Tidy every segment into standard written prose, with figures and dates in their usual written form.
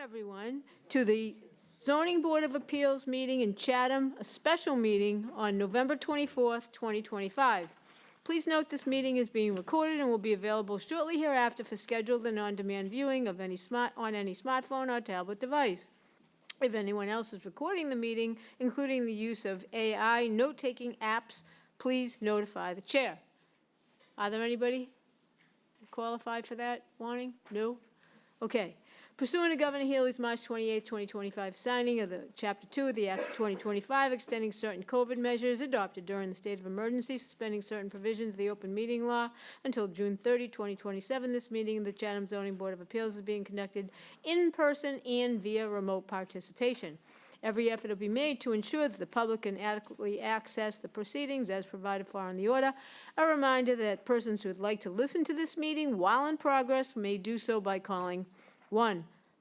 Everyone to the Zoning Board of Appeals meeting in Chatham, a special meeting on November 24th, 2025. Please note this meeting is being recorded and will be available shortly hereafter for scheduled and on-demand viewing of any smartphone or tablet device. If anyone else is recording the meeting, including the use of AI note-taking apps, please notify the chair. Are there anybody qualified for that warning? No? Okay. Pursuant to Governor Healey's March 28, 2025 signing of the Chapter 2 of the Acts of 2025 extending certain COVID measures adopted during the state of emergency, suspending certain provisions of the open meeting law until June 30, 2027, this meeting of the Chatham Zoning Board of Appeals is being conducted in person and via remote participation. Every effort will be made to ensure that the public can adequately access the proceedings as provided for in the order. A reminder that persons who would like to listen to this meeting while in progress may do so by calling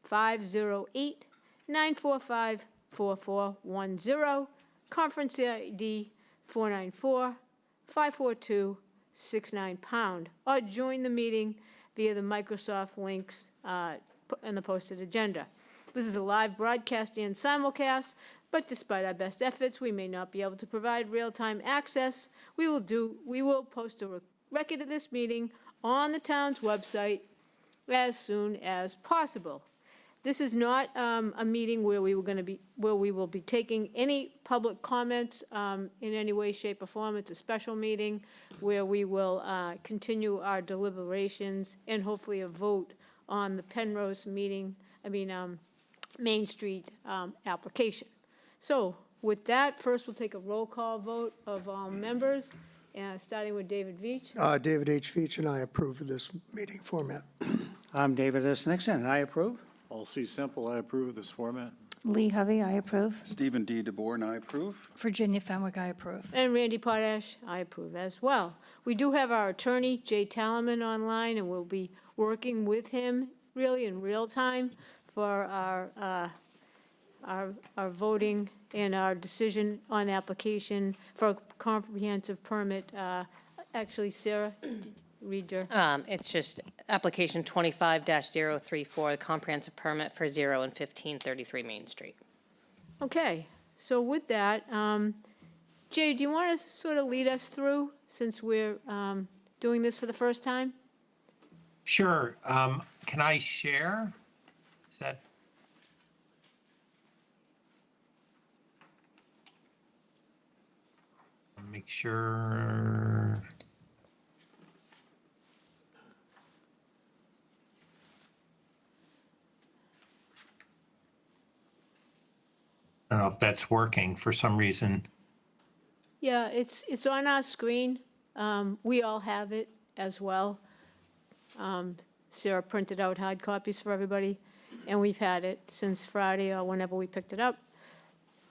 1-508-945-4410, conference ID 494-542-69#, or join the meeting via the Microsoft links in the posted agenda. This is a live broadcast and simulcast, but despite our best efforts, we may not be able to provide real-time access. We will post a record of this meeting on the town's website as soon as possible. This is not a meeting where we will be taking any public comments in any way, shape, or form. It's a special meeting where we will continue our deliberations and hopefully a vote on the Penrose Main Street application. So with that, first we'll take a roll call vote of all members, starting with David Veach. David H. Veach, and I approve of this meeting format. I'm David S. Nixon, and I approve. Paul C. Semple, I approve of this format. Lee Hovey, I approve. Stephen D. DeBoer, and I approve. Virginia Fenwick, I approve. And Randy Potash, I approve as well. We do have our attorney, Jay Talaman, online, and we'll be working with him really in real time for our voting and our decision on application for a comprehensive permit. Actually, Sarah, read your. It's just application 25-034, the comprehensive permit for 0 and 1533 Main Street. Okay, so with that, Jay, do you want to sort of lead us through since we're doing this for the first time? Sure. Can I share? Is that? Make sure. I don't know if that's working for some reason. Yeah, it's on our screen. We all have it as well. Sarah printed out hard copies for everybody, and we've had it since Friday or whenever we picked it up.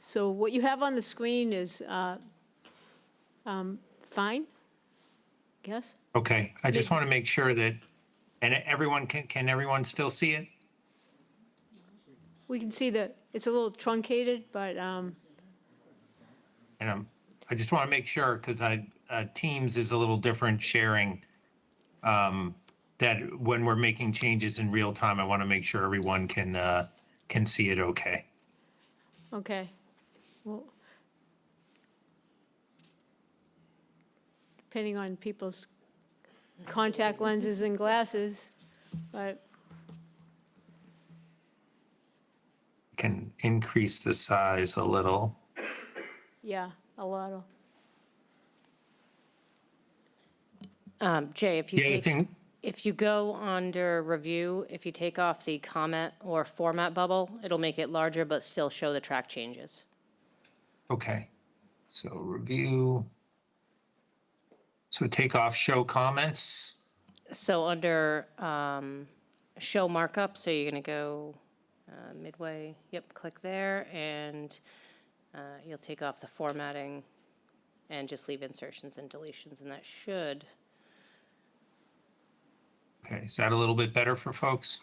So what you have on the screen is fine, I guess. Okay, I just want to make sure that, and everyone, can everyone still see it? We can see that it's a little truncated, but And I just want to make sure, because Teams is a little different sharing, that when we're making changes in real time, I want to make sure everyone can see it okay. okay. Well, depending on people's contact lenses and glasses, but Can increase the size a little. yeah, a lot of. Jay, if you Yeah, I think, if you go under review, if you take off the comment or format bubble, it'll make it larger but still show the track changes. okay. So review. So take off show comments. So under show markup, so you're going to go midway, yep, click there, and you'll take off the formatting and just leave insertions and deletions, and that should. Okay, is that a little bit better for folks?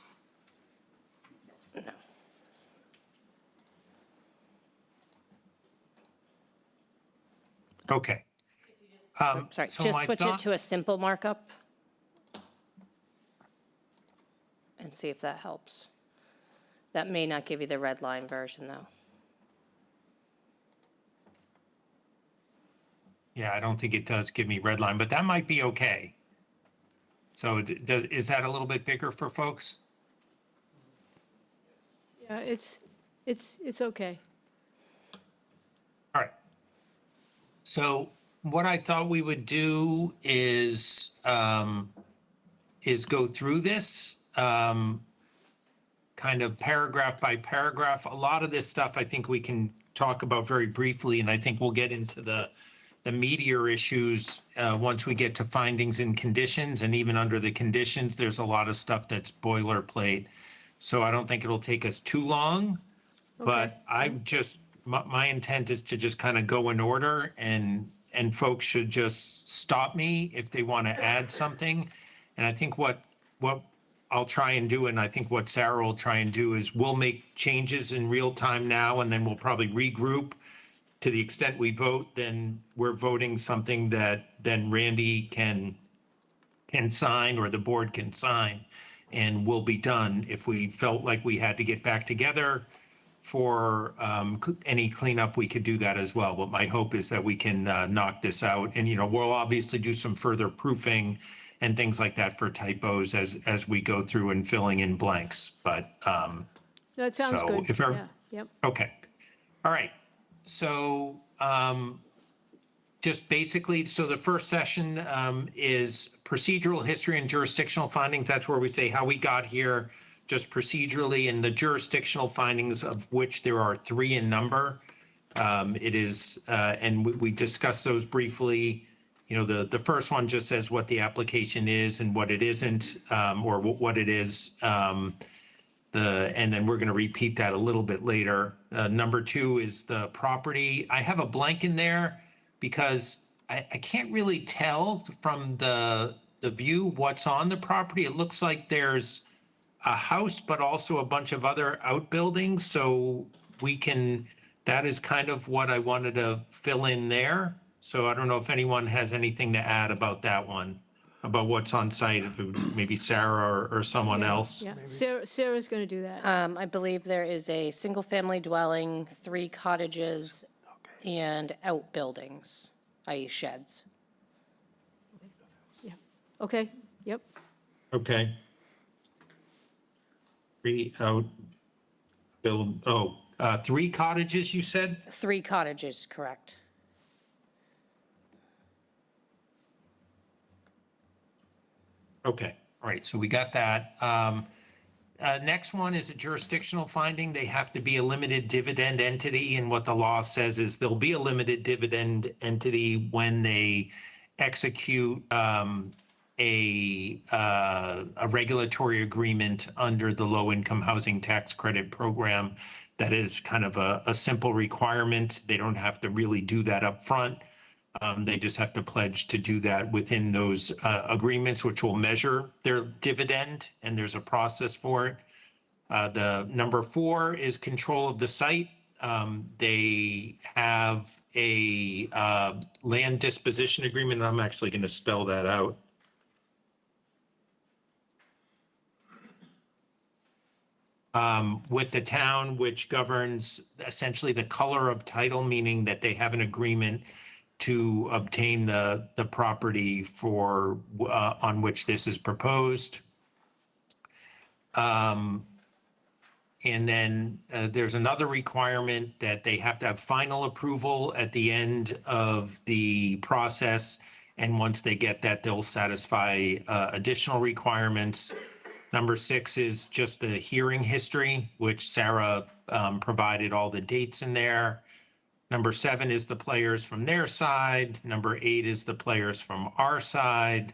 No. Okay. Sorry, so just my switch it to a simple markup and see if that helps. That may not give you the red line version, though. Yeah, I don't think it does give me red line, but that might be okay. So is that a little bit bigger for folks? Yeah, it's okay. All right. So what I thought we would do is go through this kind of paragraph by paragraph. A lot of this stuff I think we can talk about very briefly, and I think we'll get into the meatier issues once we get to findings and conditions. And even under the conditions, there's a lot of stuff that's boilerplate. So I don't think it'll take us too long. But I just, my intent is to just kind of go in order, and folks should just stop me if they want to add something. And I think what I'll try and do, and I think what Sarah will try and do, is we'll make changes in real time now, and then we'll probably regroup. To the extent we vote, then we're voting something that then Randy can sign, or the board can sign, and we'll be done. If we felt like we had to get back together for any cleanup, we could do that as well. But my hope is that we can knock this out. And, we'll obviously do some further proofing and things like that for typos as we go through and filling in blanks. But, That sounds So good. if ever- Yeah, yep. okay. All right. So just basically, so the first session is procedural history and jurisdictional findings. That's where we say how we got here, just procedurally, and the jurisdictional findings, of which there are 3 in number. It is, and we discussed those briefly. The first one just says what the application is and what it isn't, or what it is. And then we're going to repeat that a little bit later. Number 2 is the property. I have a blank in there because I can't really tell from the view what's on the property. It looks like there's a house, but also a bunch of other outbuildings. So that is kind of what I wanted to fill in there. So I don't know if anyone has anything to add about that one, about what's on site, if it would maybe Sarah or someone else. Yeah, Sarah's going to do that. I believe there is a single-family dwelling, 3 cottages, and outbuildings, i.e. sheds. Yeah, okay, yep. Okay. 3 3 cottages, you said? 3 cottages, correct. Okay, all right, so we got that. Next one is a jurisdictional finding. They have to be a limited dividend entity, and what the law says is there'll be a limited dividend entity when they execute a regulatory agreement under the low-income housing tax credit program. That is kind of a simple requirement. They don't have to really do that up front. They just have to pledge to do that within those agreements, which will measure their dividend, and there's a process for it. The number 4 is control of the site. They have a land disposition agreement, and I'm actually going to spell that out. With the town, which governs essentially the color of title, meaning that they have an agreement to obtain the property for on which this is proposed. And then there's another requirement that they have to have final approval at the end of the process. And once they get that, they'll satisfy additional requirements. Number 6 is just the hearing history, which Sarah provided all the dates in there. Number 7 is the players from their side. Number 8 is the players from our side.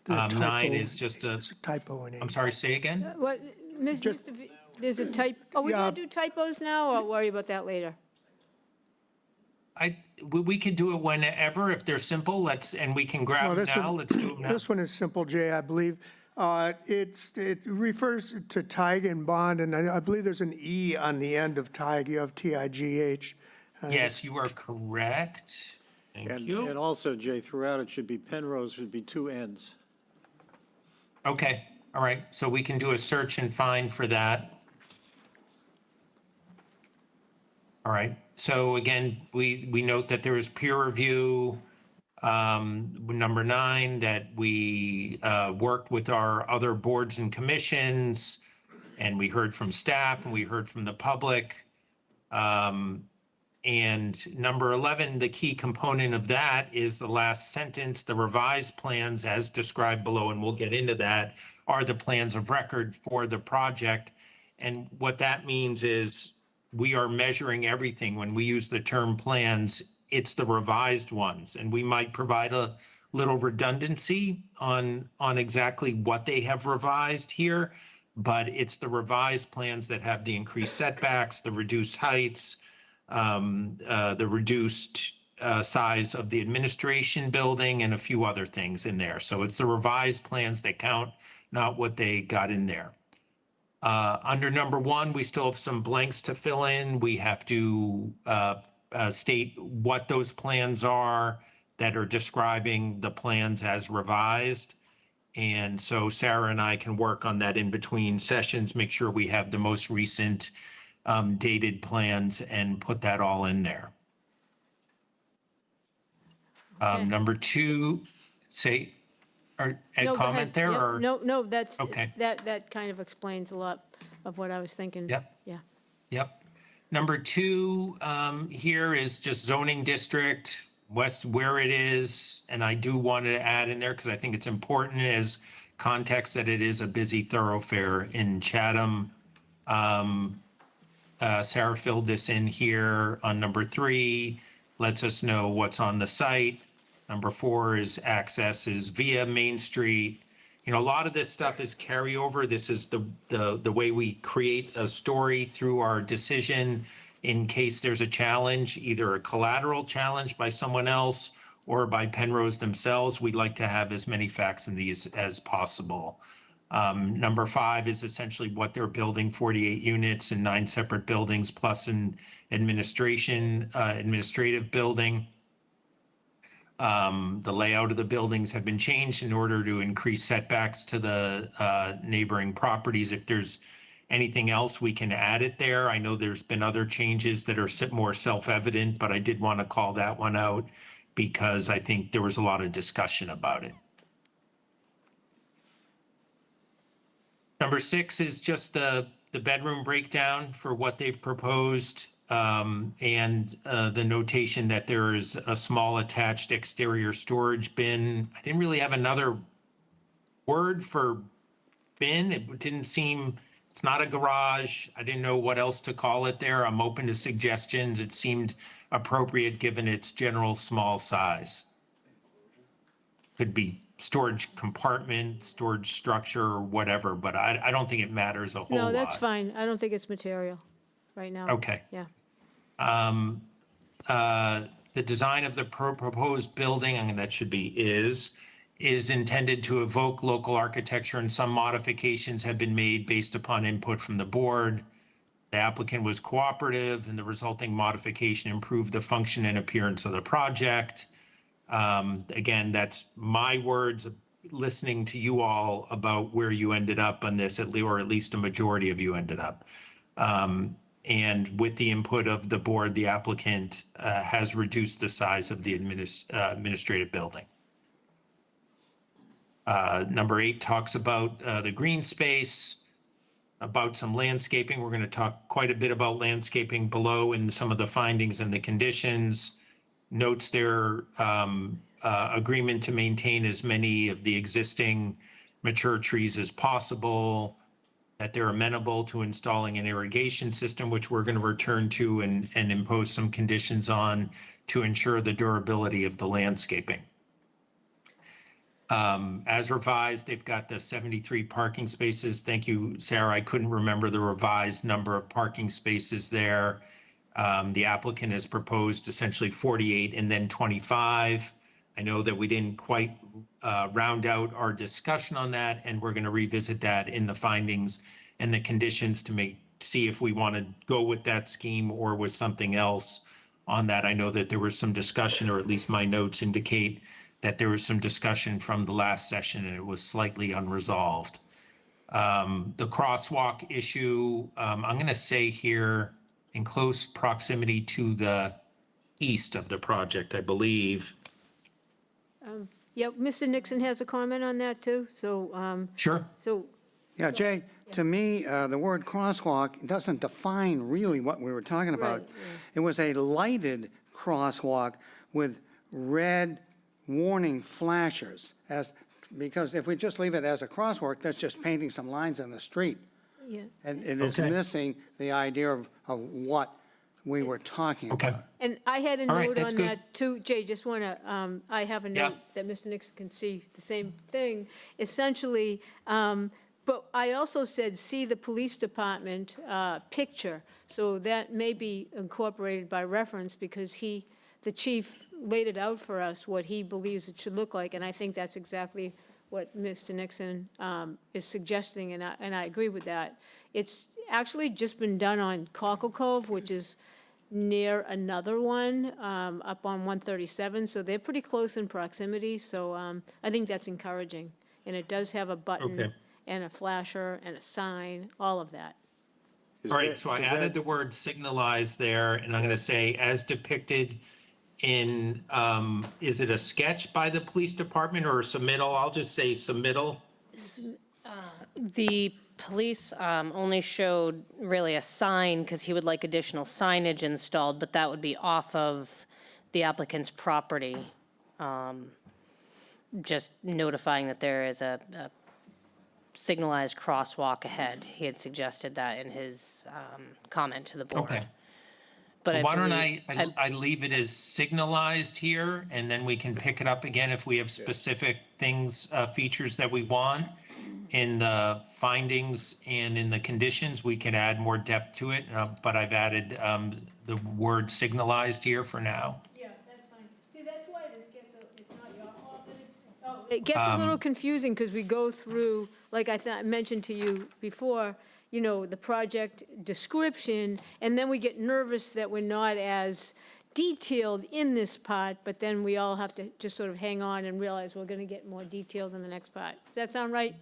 The 9 typo- is just There's a typo in 8. I'm sorry, say again? What, Mr. There's a we Yeah. going to do typos now, or worry about that later? We can do it whenever, if they're simple, and we can grab No, them this now, one- let's do them now. This one is simple, Jay, I believe. It refers to TIG and bond, and I believe there's an E on the end of TIG. You have TIGH. Yes, you are correct. Thank And you. also, Jay, throughout it should be Penrose, should be 2 Ns. Okay, all right, so we can do a search and find for that. All right, so again, we note that there is peer review. Number 9, that we worked with our other boards and commissions, and we heard from staff, and we heard from the public. And number 11, the key component of that is the last sentence, the revised plans as described below, and we'll get into that, are the plans of record for the project. And what that means is we are measuring everything. When we use the term plans, it's the revised ones. And we might provide a little redundancy on exactly what they have revised here, but it's the revised plans that have the increased setbacks, the reduced heights, the reduced size of the administration building, and a few other things in there. So it's the revised plans that count, not what they got in there. Under number 1, we still have some blanks to fill in. We have to state what those plans are that are describing the plans as revised. And so Sarah and I can work on that in between sessions, make sure we have the most recent dated plans and put that all in there. Okay. Number 2, No, add go comment ahead. there Yep. or? No, that's, Okay. that kind of explains a lot of what I was thinking. Yep. Yeah. Yep. Number 2 here is just zoning district, west where it is. And I do want to add in there because I think it's important as context that it is a busy thoroughfare in Chatham. Sarah filled this in here on number 3, lets us know what's on the site. Number 4 is access is via Main Street. You know, a lot of this stuff is carryover. This is the way we create a story through our decision in case there's a challenge, either a collateral challenge by someone else or by Penrose themselves. We'd like to have as many facts in these as possible. Number 5 is essentially what they're building, 48 units in 9 separate buildings, plus an administrative building. The layout of the buildings have been changed in order to increase setbacks to the neighboring properties. If there's anything else, we can add it there. I know there's been other changes that are more self-evident, but I did want to call that one out because I think there was a lot of discussion about it. Number 6 is just the bedroom breakdown for what they've proposed, and the notation that there is a small attached exterior storage bin. I didn't really have another word for bin. It didn't seem, it's not a garage. I didn't know what else to call it there. I'm open to suggestions. It seemed appropriate given its general small size. Could be storage compartment, storage structure, or whatever, but I don't think it matters a whole lot. No, that's fine. I don't think it's material right now. Okay. Yeah. The design of the proposed building, and that should be is intended to evoke local architecture, and some modifications have been made based upon input from the board. The applicant was cooperative, and the resulting modification improved the function and appearance of the project. Again, that's my words, listening to you all about where you ended up on this, or at least a majority of you ended up. And with the input of the board, the applicant has reduced the size of the administrative building. Number 8 talks about the green space, about some landscaping. We're going to talk quite a bit about landscaping below in some of the findings and the conditions. Notes their agreement to maintain as many of the existing mature trees as possible, that they're amenable to installing an irrigation system, which we're going to return to and impose some conditions on to ensure the durability of the landscaping. As revised, they've got the 73 parking spaces. Thank you, Sarah. I couldn't remember the revised number of parking spaces there. The applicant has proposed essentially 48 and then 25. I know that we didn't quite round out our discussion on that, and we're going to revisit that in the findings and the conditions to see if we want to go with that scheme or with something else on that. I know that there was some discussion, or at least my notes indicate that there was some discussion from the last session and it was slightly unresolved. The crosswalk issue, I'm going to say here, in close proximity to the east of the project, I believe. Yeah, Mr. Nixon has a comment on that too, Sure. so, Yeah, Jay, to me, the word crosswalk doesn't define really what we were talking about. Right, yeah. It was a lighted crosswalk with red warning flashers, because if we just leave it as a crosswalk, that's just painting some lines on the street. yeah. And it is Okay. missing the idea of what we were talking Okay. about. And I had a All right, note that's on good. that too. Jay, just want to, I have a Yeah. note that Mr. Nixon can see the same thing. Essentially, but I also said, see the police department picture. So that may be incorporated by reference because the chief laid it out for us, what he believes it should look like. And I think that's exactly what Mr. Nixon is suggesting, and I agree with that. It's actually just been done on Cockle Cove, which is near another one up on 137, so they're pretty close in proximity, so I think that's encouraging. And it does have a button Okay. and a flasher and a sign, all of that. Is All right, that- so I is added that- the word signalized there, and I'm going to say as depicted in, is it a sketch by the police department or a submittal? I'll just say submittal. The police only showed really a sign because he would like additional signage installed, but that would be off of the applicant's property. Just notifying that there is a signalized crosswalk ahead. He had suggested that in his comment to the board. Okay. But So why don't believe- I leave it as signalized here, and then we can pick it up again if we have specific things, features that we want. In the findings and in the conditions, we can add more depth to it, but I've added the word signalized here for now. Yeah, that's fine. See, that's why this gets, it's not your fault that it's. It gets a little confusing because we go through, like I mentioned to you before, you know, the project description, and then we get nervous that we're not as detailed in this part, but then we all have to just sort of hang on and realize we're going to get more detailed in the next part. Does that sound right?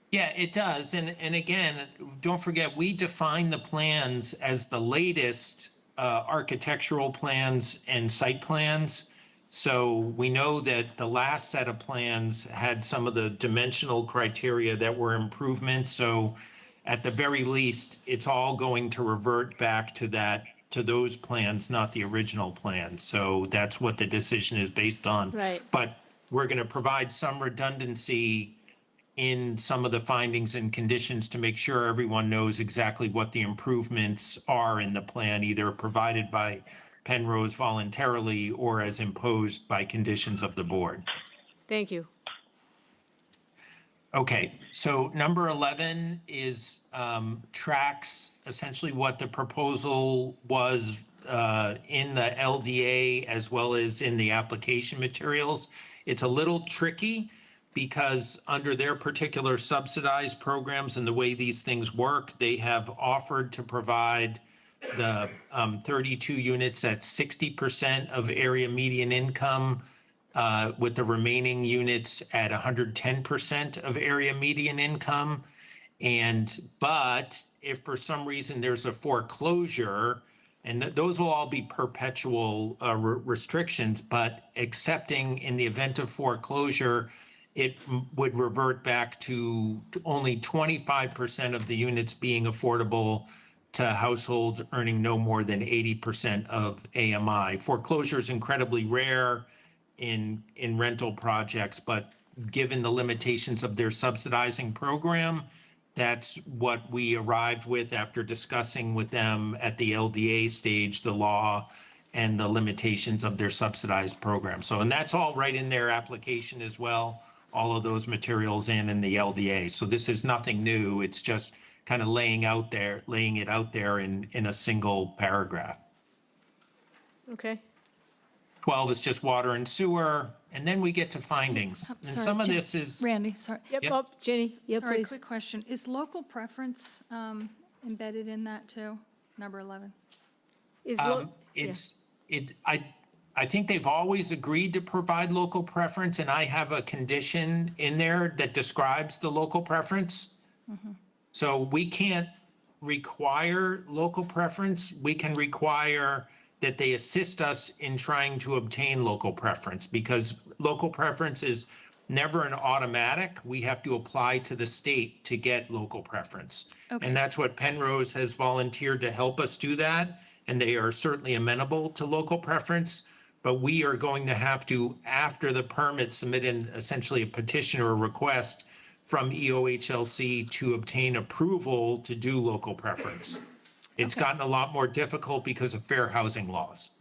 Yeah, it does. And again, don't forget, we define the plans as the latest architectural plans and site plans. So we know that the last set of plans had some of the dimensional criteria that were improvements. So at the very least, it's all going to revert back to those plans, not the original plans. So that's what the decision is based on. Right. But we're going to provide some redundancy in some of the findings and conditions to make sure everyone knows exactly what the improvements are in the plan, either provided by Penrose voluntarily or as imposed by conditions of the board. Thank you. Okay, so number 11 is tracks essentially what the proposal was in the LDA as well as in the application materials. It's a little tricky because under their particular subsidized programs and the way these things work, they have offered to provide the 32 units at 60% of area median income, with the remaining units at 110% of area median income. But if for some reason there's a foreclosure, and those will all be perpetual restrictions, but excepting in the event of foreclosure, it would revert back to only 25% of the units being affordable to households earning no more than 80% of AMI. Foreclosure is incredibly rare in rental projects, but given the limitations of their subsidizing program, that's what we arrived with after discussing with them at the LDA stage, the law and the limitations of their subsidized program. So, and that's all right in their application as well, all of those materials in the LDA. So this is nothing new. It's just kind of laying it out there in a single paragraph. Okay. 12 is just water and sewer, and then we get to findings. And Sorry, some of Jen- this is, Randy, sorry. Yep, Yep. oh, Jenny, yeah, Sorry, please. quick question. Is local preference embedded in that too, number 11? Is I think they've always agreed to provide local preference, and I have a condition in there that describes the local preference. So we can't require local preference. We can require that they assist us in trying to obtain local preference, because local preference is never an automatic. We have to apply to the state to get local preference. Okay. And that's what Penrose has volunteered to help us do that, and they are certainly amenable to local preference. But we are going to have to, after the permit, submit in essentially a petition or a request from EOHLC to obtain approval to do local preference. It's Okay. gotten a lot more difficult because of fair housing laws.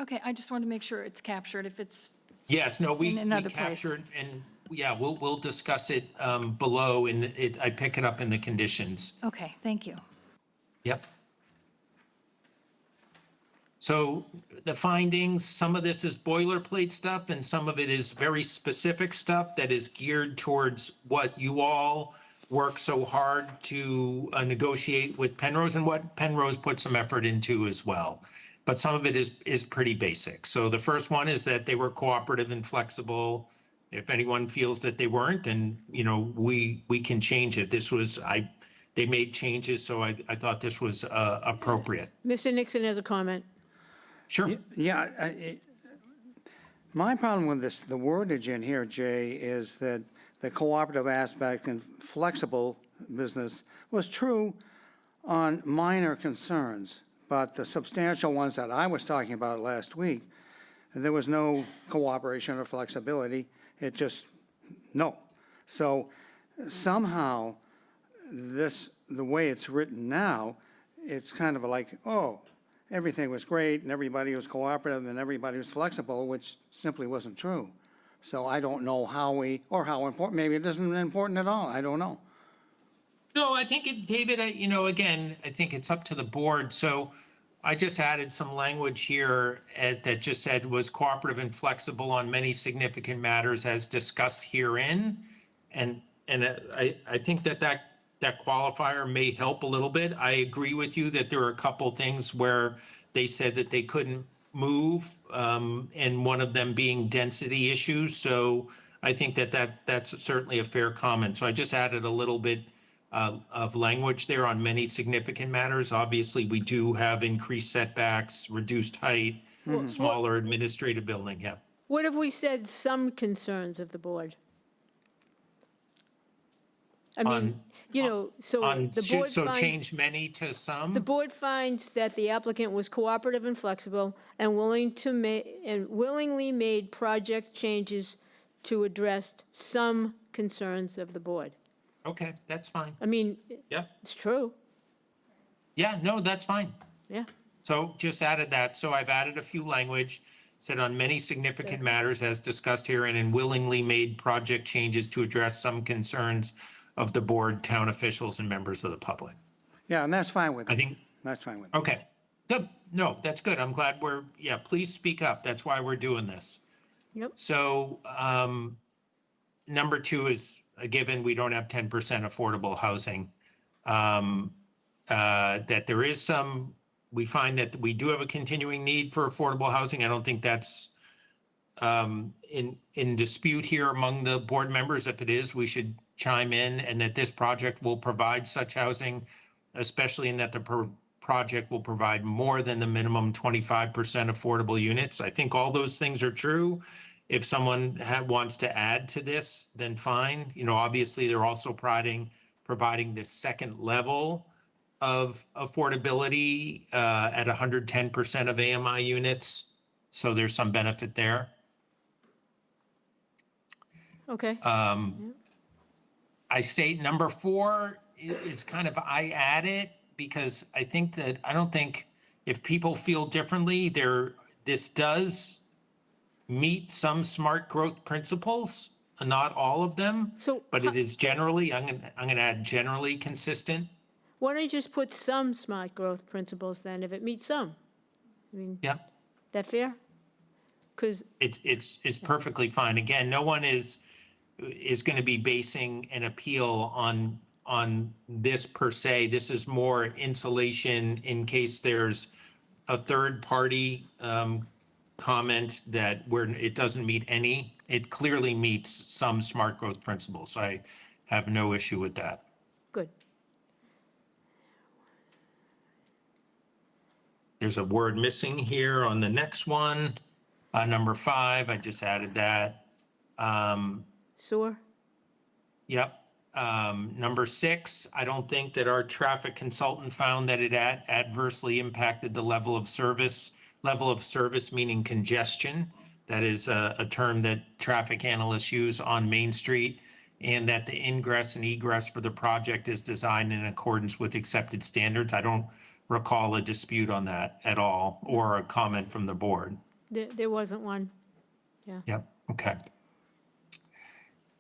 Okay, I just wanted to make sure it's captured if it's, Yes, no, we In another place. captured, and yeah, we'll discuss it below, and I pick it up in the conditions. okay, thank you. Yep. So the findings, some of this is boilerplate stuff, and some of it is very specific stuff that is geared towards what you all work so hard to negotiate with Penrose, and what Penrose put some effort into as well. But some of it is pretty basic. So the first one is that they were cooperative and flexible. If anyone feels that they weren't, then, we can change it. They made changes, so I thought this was appropriate. Mr. Nixon has a comment. Sure. Yeah, my problem with this, the wordage in here, Jay, is that the cooperative aspect and flexible business was true on minor concerns, but the substantial ones that I was talking about last week, there was no cooperation or flexibility. It just, no. So somehow, the way it's written now, it's kind of like, oh, everything was great and everybody was cooperative and everybody was flexible, which simply wasn't true. So I don't know how important, maybe it isn't important at all, I don't know. No, I think David, again, I think it's up to the board. So I just added some language here that just said was cooperative and flexible on many significant matters as discussed herein. And I think that qualifier may help a little bit. I agree with you that there are a couple things where they said that they couldn't move, and one of them being density issues. So I think that's certainly a fair comment. So I just added a little bit of language there on many significant matters. Obviously, we do have increased setbacks, reduced height, smaller administrative building, yeah. What have we said, some concerns of the board? I mean, so the board So finds, change many to some? the board finds that the applicant was cooperative and flexible and willingly made project changes to address some concerns of the board. Okay, that's fine. I mean, Yep. it's true, Yeah, no, that's fine. yeah. So just added that. So I've added a few language, said on many significant matters as discussed herein, and willingly made project changes to address some concerns of the board, town officials, and members of the public. Yeah, and that's fine with me. I think, That's fine with me. okay, good. No, that's good. I'm glad please speak up. That's why we're doing this. Yep. So, number two is a given, we don't have 10% affordable housing. That there is we find that we do have a continuing need for affordable housing. I don't think that's in dispute here among the board members. If it is, we should chime in, and that this project will provide such housing, especially in that the project will provide more than the minimum 25% affordable units. I think all those things are true. If someone wants to add to this, then fine. Obviously, they're also providing this second level of affordability at 110% of AMI units. So there's some benefit there. Okay, I say number 4 is kind of, I add it because I don't think if people feel differently, this does meet some smart growth principles, not all of them, So but it is generally, I'm gonna add generally consistent. why don't you just put some smart growth principles then, if it meets some? I mean, Yeah, that fair? Because, it's perfectly fine. Again, no one is gonna be basing an appeal on this per se. This is more insulation in case there's a third party comment that where it doesn't meet any. It clearly meets some smart growth principles. So I have no issue with that. good. there's a word missing here on the next one. Number 5, I just added that. Sewer? Yep. Number 6, I don't think that our traffic consultant found that it adversely impacted the level of service meaning congestion. That is a term that traffic analysts use on Main Street, and that the ingress and egress for the project is designed in accordance with accepted standards. I don't recall a dispute on that at all, or a comment from the board. There wasn't one. Yep, okay.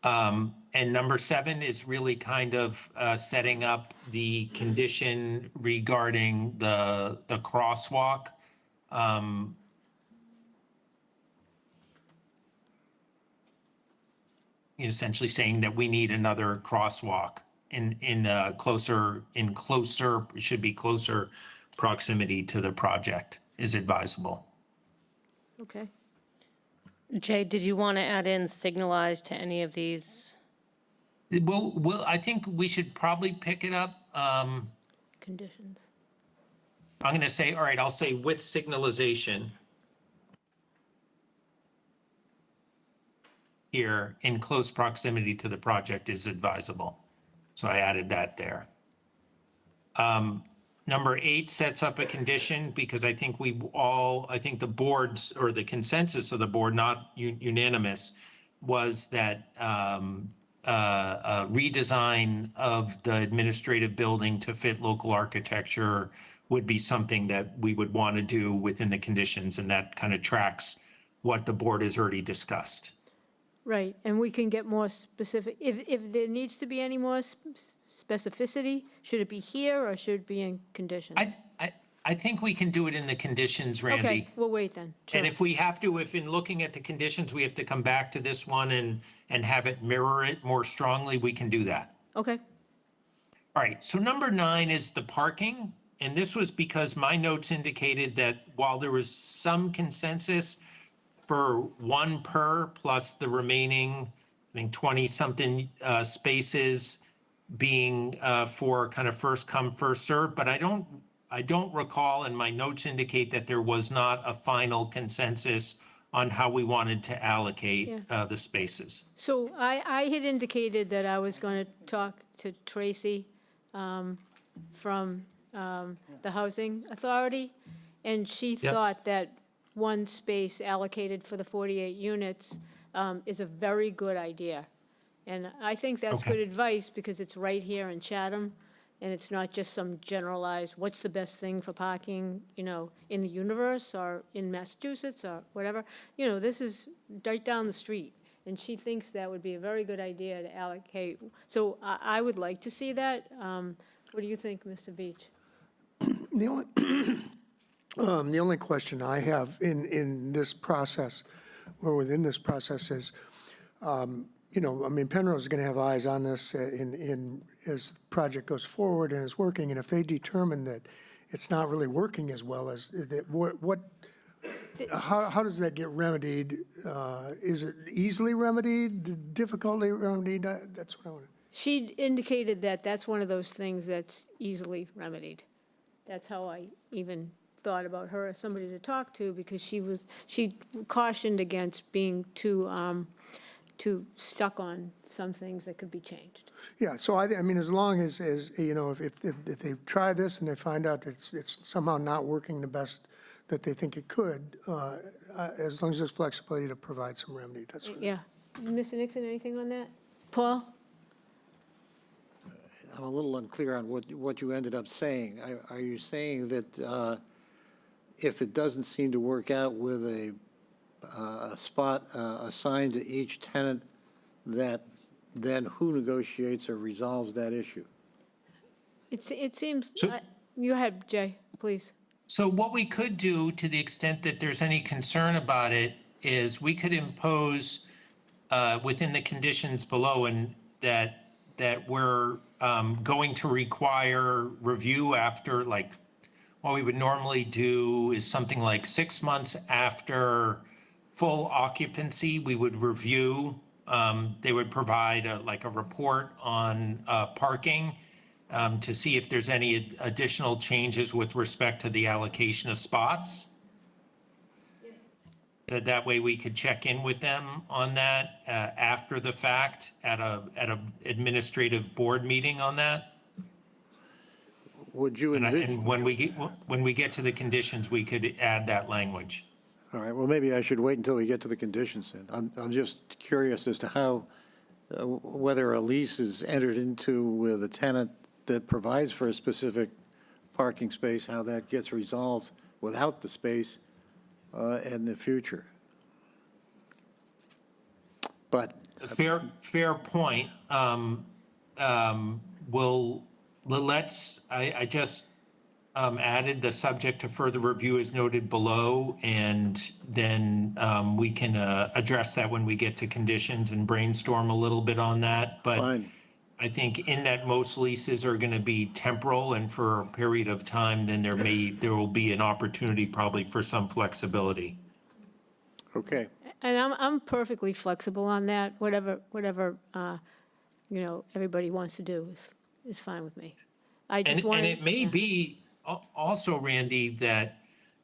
And number 7 is really kind of setting up the condition regarding the crosswalk. Essentially saying that we need another crosswalk in closer, it should be closer proximity to the project is advisable. Okay. Jay, did you want to add in signalized to any of these I think we should probably pick it up. Conditions. I'm going to say, all right, I'll say with signalization here in close proximity to the project is advisable. So I added that there. Number 8 sets up a condition because I think I think the board's or the consensus of the board, not unanimous, was that a redesign of the administrative building to fit local architecture would be something that we would want to do within the conditions, and that kind of tracks what the board has already discussed. Right, and we can get more specific. If there needs to be any more specificity, should it be here or should it be in conditions? I think we can do it in the conditions, Randy. Okay, we'll wait then. Sure. And if we have to, if in looking at the conditions, we have to come back to this one and have it mirror it more strongly, we can do that. Okay, All right, so number 9 is the parking. And this was because my notes indicated that while there was some consensus for 1 per plus the remaining, I think 20-something spaces being for kind of first come, first served, but I don't recall, and my notes indicate that there was not a final consensus on how we wanted to allocate the spaces. so I had indicated that I was going to talk to Tracy from the Housing Authority, and she Yep. thought that 1 space allocated for the 48 units is a very good idea. And I think that's Okay. good advice because it's right here in Chatham, and it's not just some generalized, what's the best thing for parking, in the universe or in Massachusetts or whatever. This is right down the street, and she thinks that would be a very good idea to allocate. So I would like to see that. What do you think, Mr. Beach? The only question I have in this process, or within this process is, Penrose is going to have eyes on this as the project goes forward and is working, and if they determine that it's not really working as well as, how does that get remedied? Is it easily remedied, difficultly remedied? That's what I want to. She indicated that that's one of those things that's easily remedied. That's how I even thought about her as somebody to talk to, because she cautioned against being too stuck on some things that could be changed. Yeah, so I mean, as long as if they try this and they find out that it's somehow not working the best that they think it could, as long as there's flexibility to provide some remedy, that's good. Yeah. Mr. Nixon, anything on that? Paul? I'm a little unclear on what you ended up saying. Are you saying that if it doesn't seem to work out with a spot assigned to each tenant, that then who negotiates or resolves that issue? It seems, So- you ahead, Jay, please. So what we could do, to the extent that there's any concern about it, is we could impose within the conditions below, and that we're going to require review after, like, what we would normally do is something like 6 months after full occupancy, we would review. They would provide a report on parking. to see if there's any additional changes with respect to the allocation of spots. That way we could check in with them on that after the fact at a administrative board meeting on that. Would you And envision? when we get to the conditions, we could add that language. All right, well, maybe I should wait until we get to the conditions then. I'm just curious as to how, whether a lease is entered into with a tenant that provides for a specific parking space, how that gets resolved without the space in the future. But, Fair point. I just added the subject to further review as noted below, and then we can address that when we get to conditions and brainstorm a little bit on that. But fine, I think in that most leases are going to be temporal and for a period of time, then there will be an opportunity probably for some flexibility. okay. And I'm perfectly flexible on that. Whatever, everybody wants to do is fine with me. I just want. And it may be also, Randy, that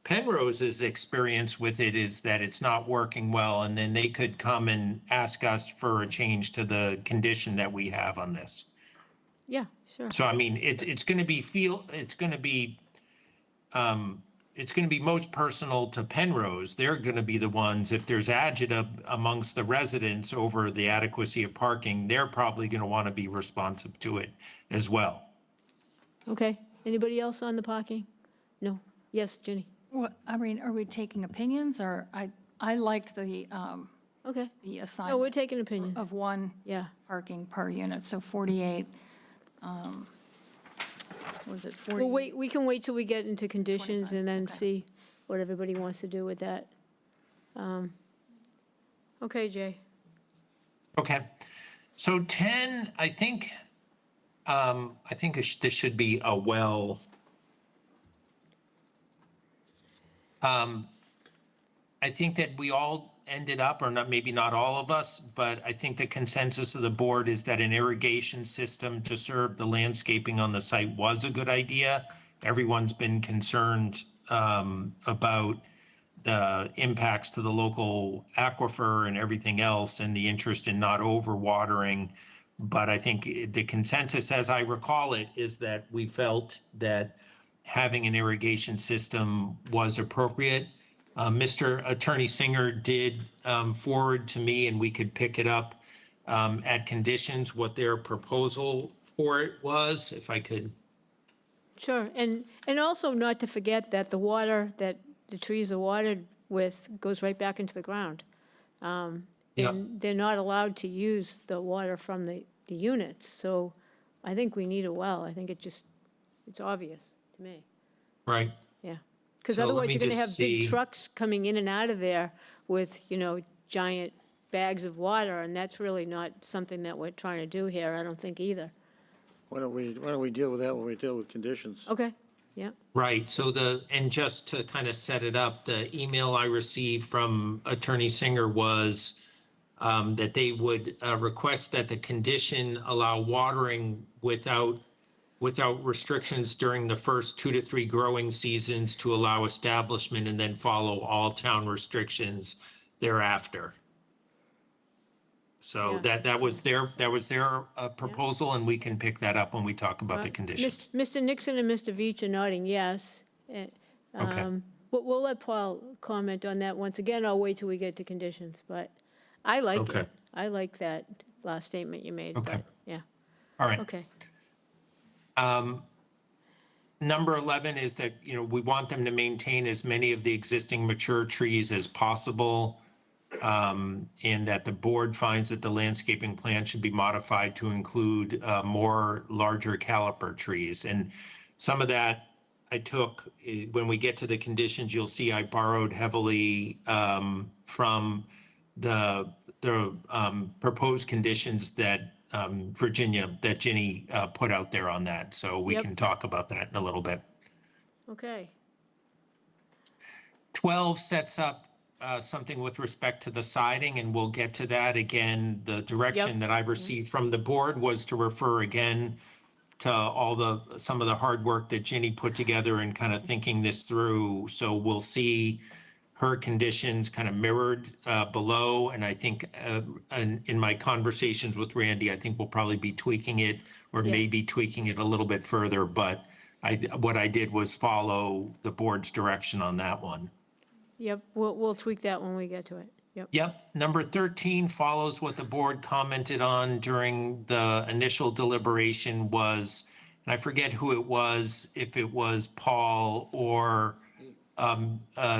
Penrose's experience with it is that it's not working well, and then they could come and ask us for a change to the condition that we have on this. Yeah, sure. So, I mean, it's going to be most personal to Penrose. They're going to be the ones, if there's agita amongst the residents over the adequacy of parking, they're probably going to want to be responsive to it as well. Okay. Anybody else on the parking? No? Yes, Ginny? What, I mean, are we taking opinions, or I liked the Okay. the No, we're assignment taking opinions. of one Yeah. parking per unit, so 48, was it 40? Well, wait, we can wait till we get into conditions 25, and then okay. see what everybody wants to do with that. Okay, Jay. Okay. So 10, I think this should be a well. I think that we all ended up, or not, maybe not all of us, but I think the consensus of the board is that an irrigation system to serve the landscaping on the site was a good idea. Everyone's been concerned about the impacts to the local aquifer and everything else, and the interest in not overwatering. But I think the consensus, as I recall it, is that we felt that having an irrigation system was appropriate. Mr. Attorney Singer did forward to me, and we could pick it up at conditions, what their proposal for it was, if I could. Sure. And also not to forget that the water that the trees are watered with goes right back into the ground. Yep. And they're not allowed to use the water from the units. So I think we need a well. I think it's obvious to me. Right. Yeah. Because So let otherwise me you're going to have just big see. trucks coming in and out of there with, giant bags of water. And that's really not something that we're trying to do here, I don't think either. Why don't we deal with that when we deal with conditions? Okay, yeah. Right, so and just to kind of set it up, the email I received from Attorney Singer was that they would request that the condition allow watering without restrictions during the first 2 to 3 growing seasons to allow establishment, and then follow all town restrictions thereafter. So Yeah. that was their proposal, and we can pick that up when we talk about the conditions. Mr. Nixon and Mr. Veach are nodding yes. Okay. We'll let Paul comment on that. Once again, I'll wait till we get to conditions, but I like Okay. it. I like that last statement you made. Okay. but, Yeah, All right. okay. Number 11 is that, we want them to maintain as many of the existing mature trees as possible. And that the board finds that the landscaping plan should be modified to include more larger caliper trees. And some of that I took, when we get to the conditions, you'll see I borrowed heavily from the proposed conditions that that Ginny put out there on that. So we Yep. can talk about that in a little bit. Okay, 12 sets up something with respect to the siding, and we'll get to that again. The direction Yep. that I received from the board was to refer again some of the hard work that Ginny put together and kind of thinking this through. So we'll see her conditions kind of mirrored below. And I think in my conversations with Randy, I think we'll probably be tweaking it or Yeah. maybe tweaking it a little bit further. But what I did was follow the board's direction on that one. Yep, we'll tweak that when we get to it. Yep. Yep, number 13 follows what the board commented on during the initial deliberation was, and I forget who it was, if it was Paul or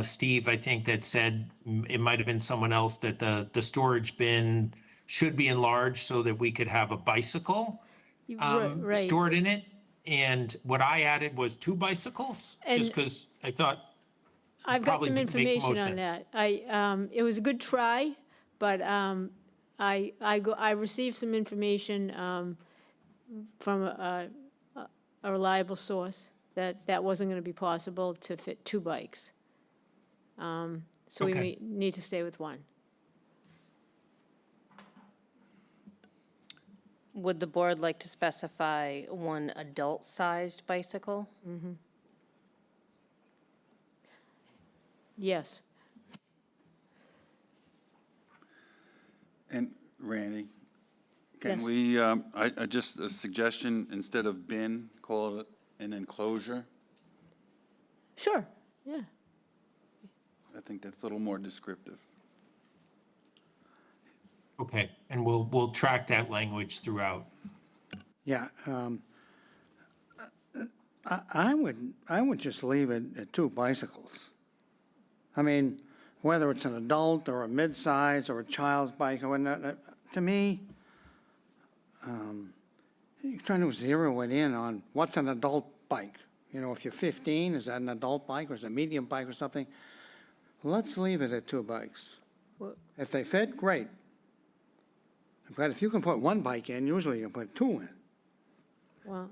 Steve, I think, that said, it might have been someone else, that the storage bin should be enlarged so that we could have a bicycle Right. stored in it. And what I added was 2 bicycles, just And- because I thought, I've got probably some make more information on sense. that. It was a good try, but I received some information from a reliable source that wasn't going to be possible to fit 2 bikes. So we Okay. may need to stay with 1. Would the board like to specify 1 adult-sized bicycle? Yes. And Randy, Yes. can we, just a suggestion, instead of bin, call it an enclosure? Sure, yeah. I think that's a little more descriptive. okay, and we'll track that language throughout. Yeah, I would just leave it at 2 bicycles. I mean, whether it's an adult or a mid-size or a child's bike or whatnot, to me, you're trying to zero it in on what's an adult bike. You know, if you're 15, is that an adult bike or is it a medium bike or something? Let's leave it at 2 bikes. Well- If they fit, great. But if you can put 1 bike in, usually you put 2 in. Well,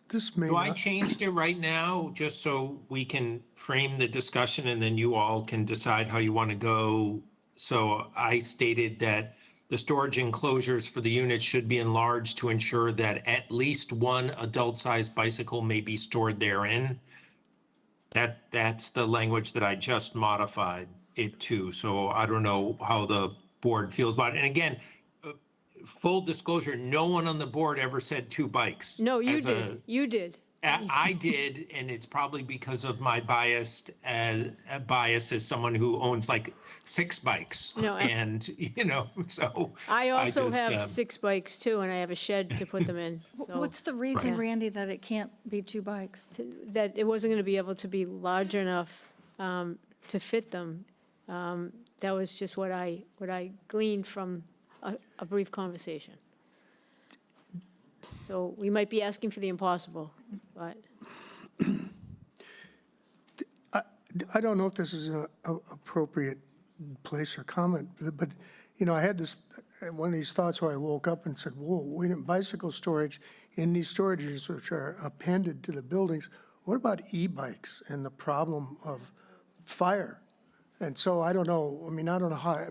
This may So I not, changed it right now, just so we can frame the discussion and then you all can decide how you want to go. So I stated that the storage enclosures for the units should be enlarged to ensure that at least 1 adult-sized bicycle may be stored therein. That's the language that I just modified it to. So I don't know how the board feels about it. And again, full disclosure, no one on the board ever said 2 bikes. no, you as a- did, you did. I did, and it's probably because of my bias as someone who owns like 6 bikes. No, And, so. I also just, have 6 bikes too, and I have a shed to put them in, so. What's the reason, Yeah. Randy, that it can't be 2 bikes? That it wasn't going to be able to be large enough to fit them. That was just what I gleaned from a brief conversation. So we might be asking for the impossible, but, I don't know if this is an appropriate place or comment, but, I had one of these thoughts where I woke up and said, whoa, wait a minute, bicycle storage in these storages which are appended to the buildings, what about e-bikes and the problem of fire? And so I don't know, I don't know how,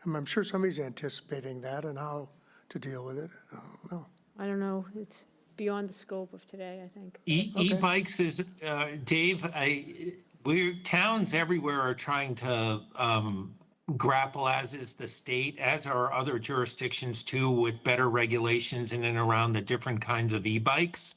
I'm sure somebody's anticipating that and how to deal with it. I don't know. I don't know, it's beyond the scope of today, I think. E-bikes is, Dave, towns everywhere are trying to grapple, as is the state, as are other jurisdictions too, with better regulations in and around the different kinds of e-bikes.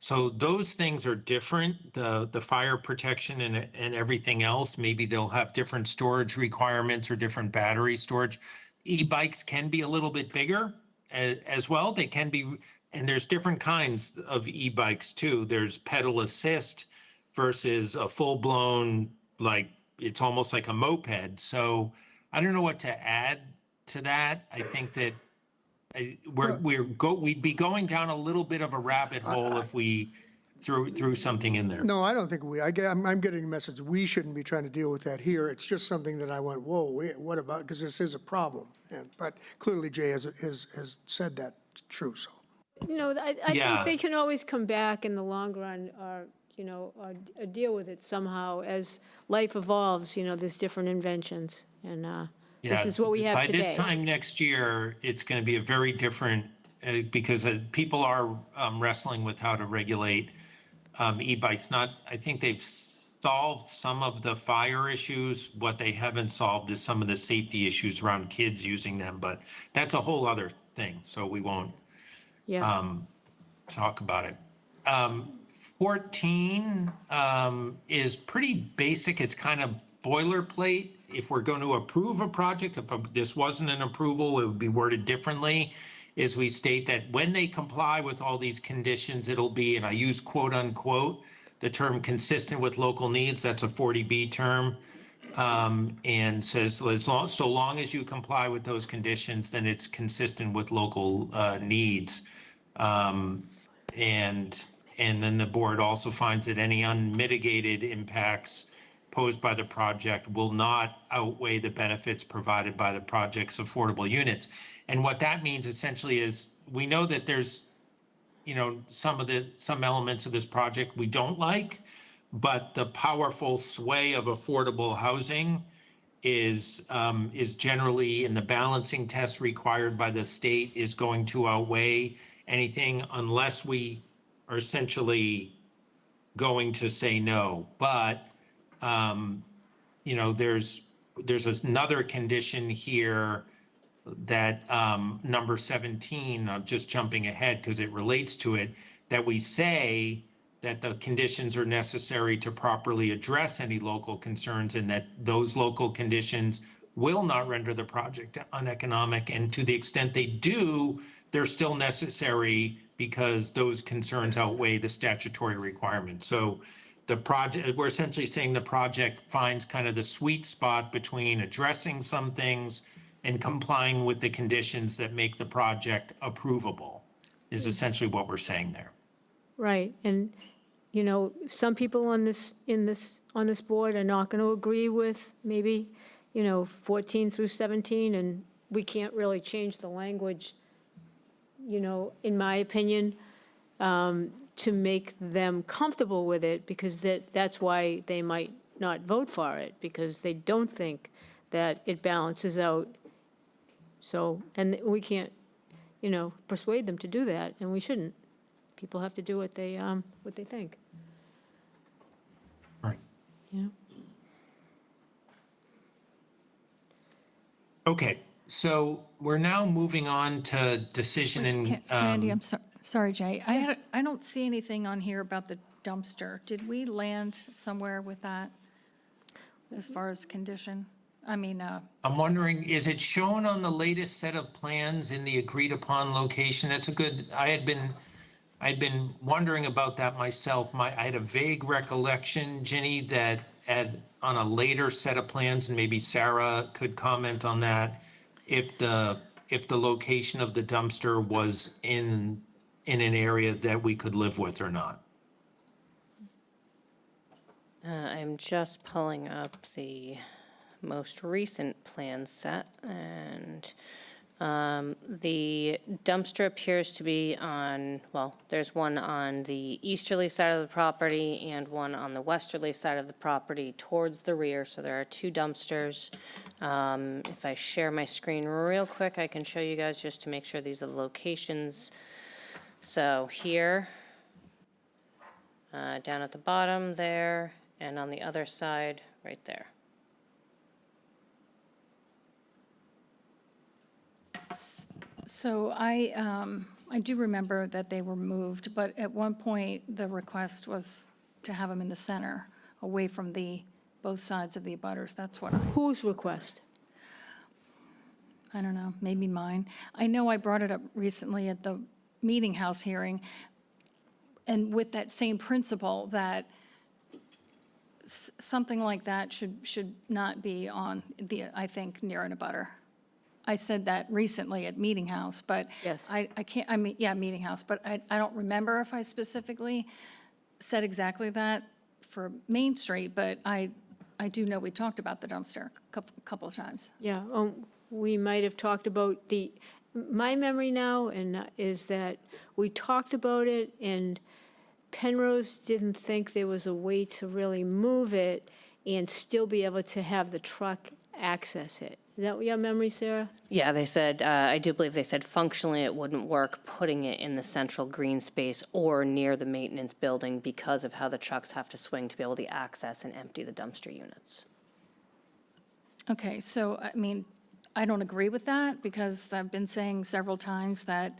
So those things are different, the fire protection and everything else. Maybe they'll have different storage requirements or different battery storage. E-bikes can be a little bit bigger as well. They can be, and there's different kinds of e-bikes too. There's pedal assist versus a full-blown, like, it's almost like a moped. So I don't know what to add to that. I think that we'd be going down a little bit of a rabbit hole if we threw something in there. No, I don't think I'm getting a message, we shouldn't be trying to deal with that here. It's just something that I went, whoa, what about, because this is a problem. But clearly Jay has said that true, so. I Yeah. think they can always come back in the long run, or deal with it somehow. As life evolves, there's different inventions, and this Yeah, is what we have by today. this time next year, it's going to be a very different because people are wrestling with how to regulate e-bikes. I think they've solved some of the fire issues. What they haven't solved is some of the safety issues around kids using them, but that's a whole other thing, so we won't Yeah, talk about it. 14 is pretty basic. It's kind of boilerplate. If we're going to approve a project, if this wasn't an approval, it would be worded differently. Is we state that when they comply with all these conditions, it'll be, and I use quote unquote, the term consistent with local needs. That's a 40B term. And says, so long as you comply with those conditions, then it's consistent with local needs. And then the board also finds that any unmitigated impacts posed by the project will not outweigh the benefits provided by the project's affordable units. And what that means essentially is, we know that there's, some elements of this project we don't like, but the powerful sway of affordable housing is generally, in the balancing test required by the state, is going to outweigh anything unless we are essentially going to say no. But, there's another condition here that, number 17, I'm just jumping ahead because it relates to it, that we say that the conditions are necessary to properly address any local concerns, and that those local conditions will not render the project uneconomic. And to the extent they do, they're still necessary because those concerns outweigh the statutory requirements. So the project, we're essentially saying the project finds kind of the sweet spot between addressing some things and complying with the conditions that make the project approvable, is essentially what we're saying there. right. And, some people on this board are not going to agree with maybe, 14 through 17, and we can't really change the language, in my opinion, to make them comfortable with it, because that's why they might not vote for it, because they don't think that it balances out. So, and we can't, persuade them to do that, and we shouldn't. People have to do what they think. Right. Yeah. Okay, so we're now moving on to decision and. Randy, I'm sorry, Jay. I don't see anything on here about the dumpster. Did we land somewhere with that as far as condition? I'm wondering, is it shown on the latest set of plans in the agreed upon location? That's a good, I'd been wondering about that myself. I had a vague recollection, Ginny, that on a later set of plans, and maybe Sarah could comment on that, if the location of the dumpster was in an area that we could live with or not. I'm just pulling up the most recent plan set, and the dumpster appears to be on, well, there's one on the easterly side of the property and one on the westerly side of the property towards the rear, so there are two dumpsters. If I share my screen real quick, I can show you guys just to make sure these are the locations. So here, down at the bottom there, and on the other side, right there. So I do remember that they were moved, but at one point, the request was to have them in the center, away from both sides of the abutters. That's what Whose request? I don't know, maybe mine. I know I brought it up recently at the Meeting House hearing, and with that same principle that something like that should not be on I think, near an abutter. I said that recently at Meeting House, but Yes. I can't, yeah, Meeting House, but I don't remember if I specifically said exactly that for Main Street, but I do know we talked about the dumpster a couple of times. Yeah, we might have talked about my memory now is that we talked about it, and Penrose didn't think there was a way to really move it and still be able to have the truck access it. Is that your memory, Sarah? Yeah, they said, I do believe they said functionally it wouldn't work putting it in the central green space or near the maintenance building because of how the trucks have to swing to be able to access and empty the dumpster units. Okay, so, I mean, I don't agree with that because I've been saying several times that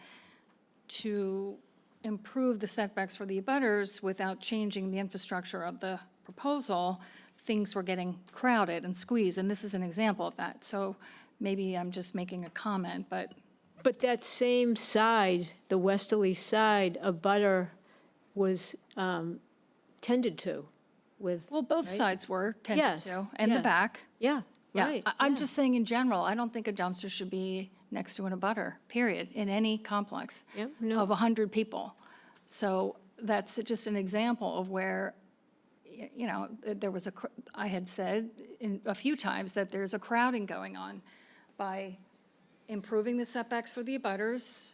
to improve the setbacks for the abutters without changing the infrastructure of the proposal, things were getting crowded and squeezed, and this is an example of that. So maybe I'm just making a comment, but But that same side, the westerly side, a butter was tended to with. well, both right? sides were tended Yes, to, and the yes. back. Yeah, Yeah, right. I'm yeah. just saying in general, I don't think a dumpster should be next to an abutter, period, in any complex Yep, no. of 100 people. So that's just an example of where, you know, there was I had said a few times that there's a crowding going on. By improving the setbacks for the abutters,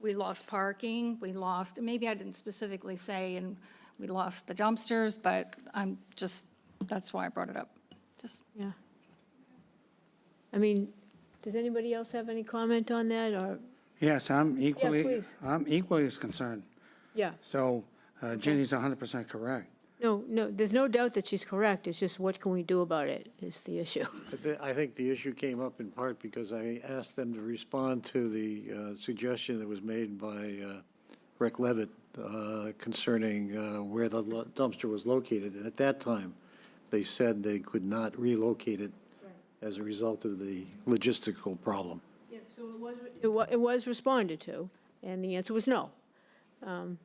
we lost parking, maybe I didn't specifically say, and we lost the dumpsters, but that's why I brought it up. Just. Yeah. I mean, does anybody else have any comment on that, or, Yes, please. I'm equally as concerned. yeah, So Ginny's 100% correct. no, there's no doubt that she's correct, it's just what can we do about it is the issue. I think the issue came up in part because I asked them to respond to the suggestion that was made by Rick Levitt concerning where the dumpster was located. And at that time, they said they could not relocate it as a result of the logistical problem. Yeah, so it was responded to, and the answer was no.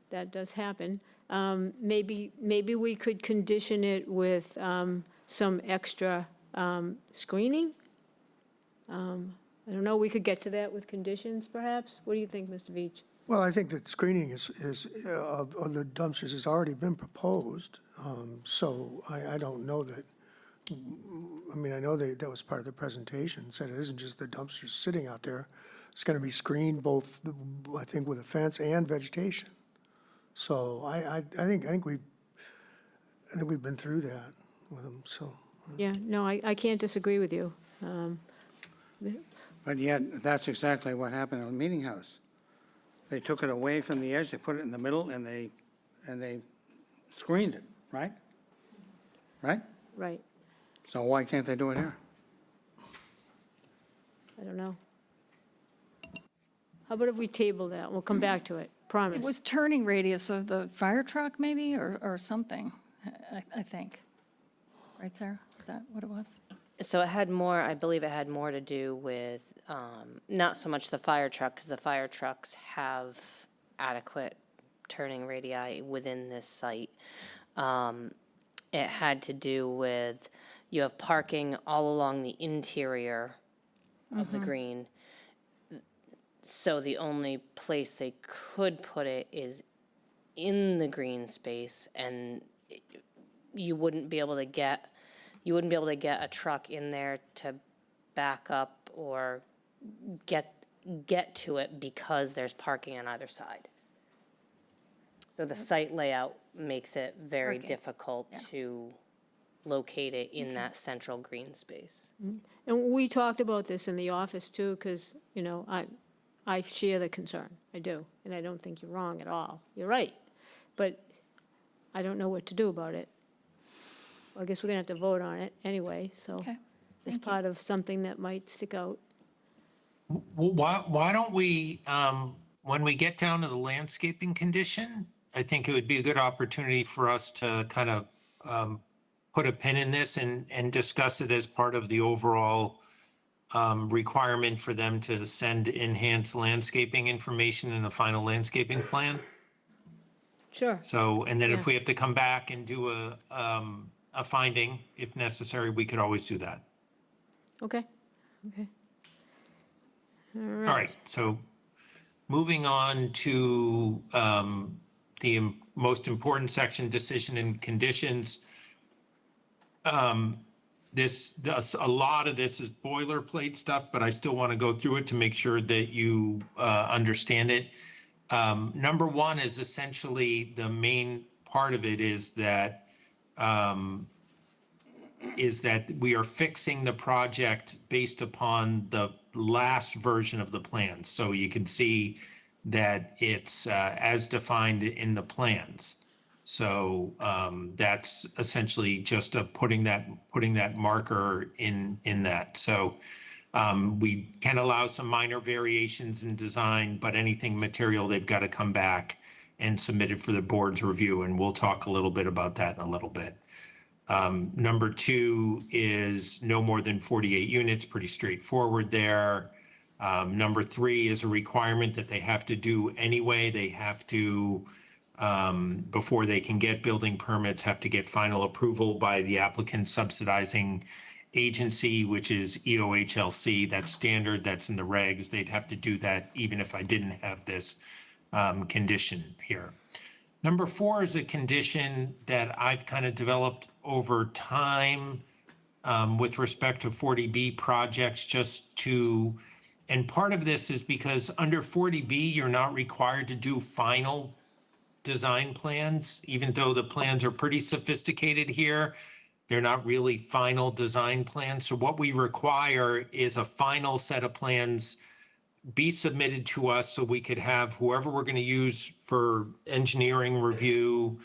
That does happen. Maybe we could condition it with some extra screening? I don't know, we could get to that with conditions, perhaps? What do you think, Mr. Veach? Well, I think that screening of the dumpsters has already been proposed, so I don't know that, I mean, I know that was part of the presentation, said it isn't just the dumpsters sitting out there. It's going to be screened both, I think, with a fence and vegetation. So I think we've been through that with them, so. Yeah, no, I can't disagree with you. But yet, that's exactly what happened at the Meeting House. They took it away from the edge, they put it in the middle, and they screened it, right? Right? Right, So why can't they do it here? I don't know. How about if we table that? We'll come back to it, promise. It was turning radius of the fire truck, maybe, or something, I think. Right, Sarah? Is that what it was? So I believe it had more to do with, not so much the fire truck, because the fire trucks have adequate turning radii within this site. It had to do with, you have parking all along the interior of the green. So the only place they could put it is in the green space, and you wouldn't be able to get a truck in there to back up or get to it because there's parking on either side. So the site layout makes it very Parking, difficult yeah. to locate it in that central green space. And we talked about this in the office too, because, you know, I share the concern, I do, and I don't think you're wrong at all. You're right, but I don't know what to do about it. I guess we're gonna have to vote on it anyway, so Okay, it's thank you. part of something that might stick out. Why don't we, when we get down to the landscaping condition, I think it would be a good opportunity for us to kind of put a pin in this and discuss it as part of the overall requirement for them to send enhanced landscaping information in the final landscaping plan. Sure, So, and then Yeah. if we have to come back and do a finding, if necessary, we could always do that. okay. All All right, right, so moving on to the most important section, decision and conditions. A lot of this is boilerplate stuff, but I still want to go through it to make sure that you understand it. Number one is essentially the main part of it is that is that we are fixing the project based upon the last version of the plan. So you can see that it's as defined in the plans. So that's essentially just putting that marker in that. So we can allow some minor variations in design, but anything material, they've got to come back and submit it for the board's review, and we'll talk a little bit about that in a little bit. Number 2 is no more than 48 units, pretty straightforward there. Number 3 is a requirement that they have to do anyway. They have to, before they can get building permits, have to get final approval by the applicant subsidizing agency, which is EOHLC. That's standard, that's in the regs. They'd have to do that even if I didn't have this condition here. Number 4 is a condition that I've kind of developed over time with respect to 40B projects, and part of this is because under 40B, you're not required to do final design plans, even though the plans are pretty sophisticated here. They're not really final design plans. So what we require is a final set of plans be submitted to us so we could have whoever we're going to use for engineering review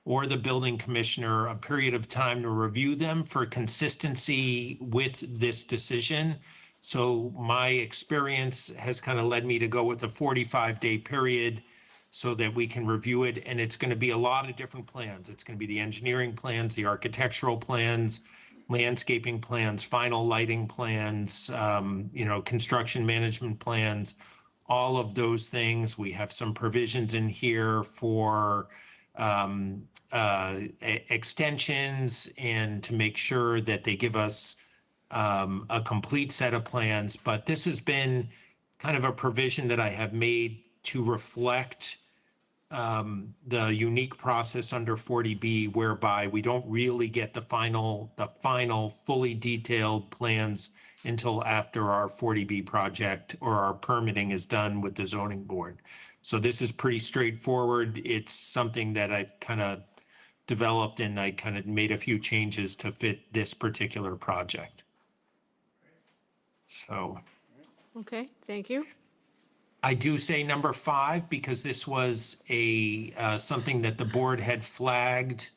or the building commissioner a period of time to review them for consistency with this decision. So my experience has kind of led me to go with a 45-day period so that we can review it. And it's going to be a lot of different plans. It's going to be the engineering plans, the architectural plans, landscaping plans, final lighting plans, construction management plans, all of those things. We have some provisions in here for extensions and to make sure that they give us a complete set of plans. But this has been kind of a provision that I have made to reflect the unique process under 40B, whereby we don't really get the final fully detailed plans until after our 40B project or our permitting is done with the zoning board. So this is pretty straightforward. It's something that I've kind of developed, and I kind of made a few changes to fit this particular project. So. Okay, thank you. I do say number 5 because this was something that the board had flagged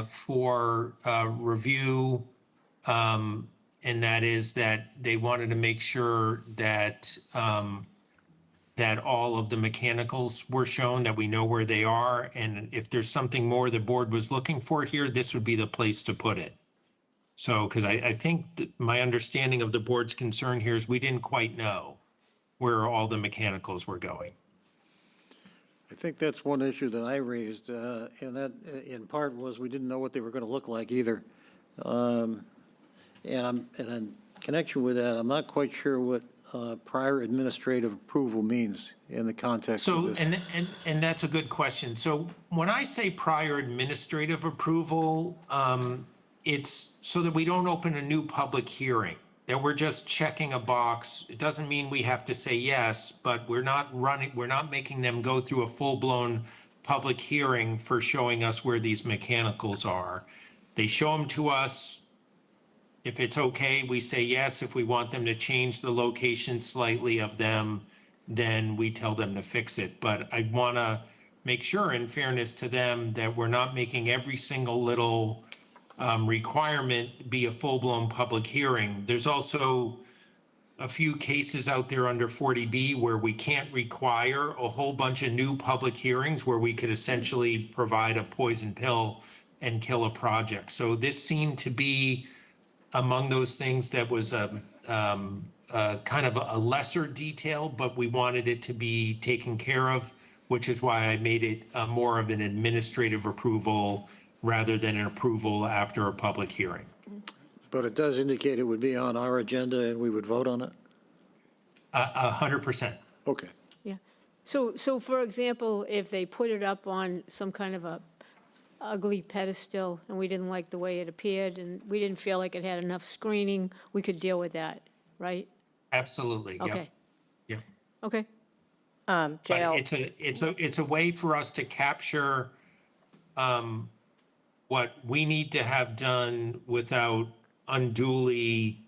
for review, and that is that they wanted to make sure that that all of the mechanicals were shown, that we know where they are, and if there's something more the board was looking for here, this would be the place to put it. So, because I think that my understanding of the board's concern here is we didn't quite know where all the mechanicals were going. I think that's one issue that I raised, and that in part was we didn't know what they were going to look like either. And in connection with that, I'm not quite sure what prior administrative approval means in the context of So, this. and that's a good question. So when I say prior administrative approval, it's so that we don't open a new public hearing, that we're just checking a box. It doesn't mean we have to say yes, but we're not making them go through a full-blown public hearing for showing us where these mechanicals are. They show them to us. If it's okay, we say yes. If we want them to change the location slightly of them, then we tell them to fix it. But I want to make sure, in fairness to them, that we're not making every single little requirement be a full-blown public hearing. There's also a few cases out there under 40B where we can't require a whole bunch of new public hearings, where we could essentially provide a poison pill and kill a project. So this seemed to be among those things that was a kind of a lesser detail, but we wanted it to be taken care of, which is why I made it more of an administrative approval rather than an approval after a public hearing. But it does indicate it would be on our agenda and we would vote on it? 100%. Okay. Yeah. So for example, if they put it up on some kind of a ugly pedestal and we didn't like the way it appeared and we didn't feel like it had enough screening, we could deal with that, right? Absolutely. Yeah. Okay, Yeah. okay, But JL, it's a way for us to capture what we need to have done without unduly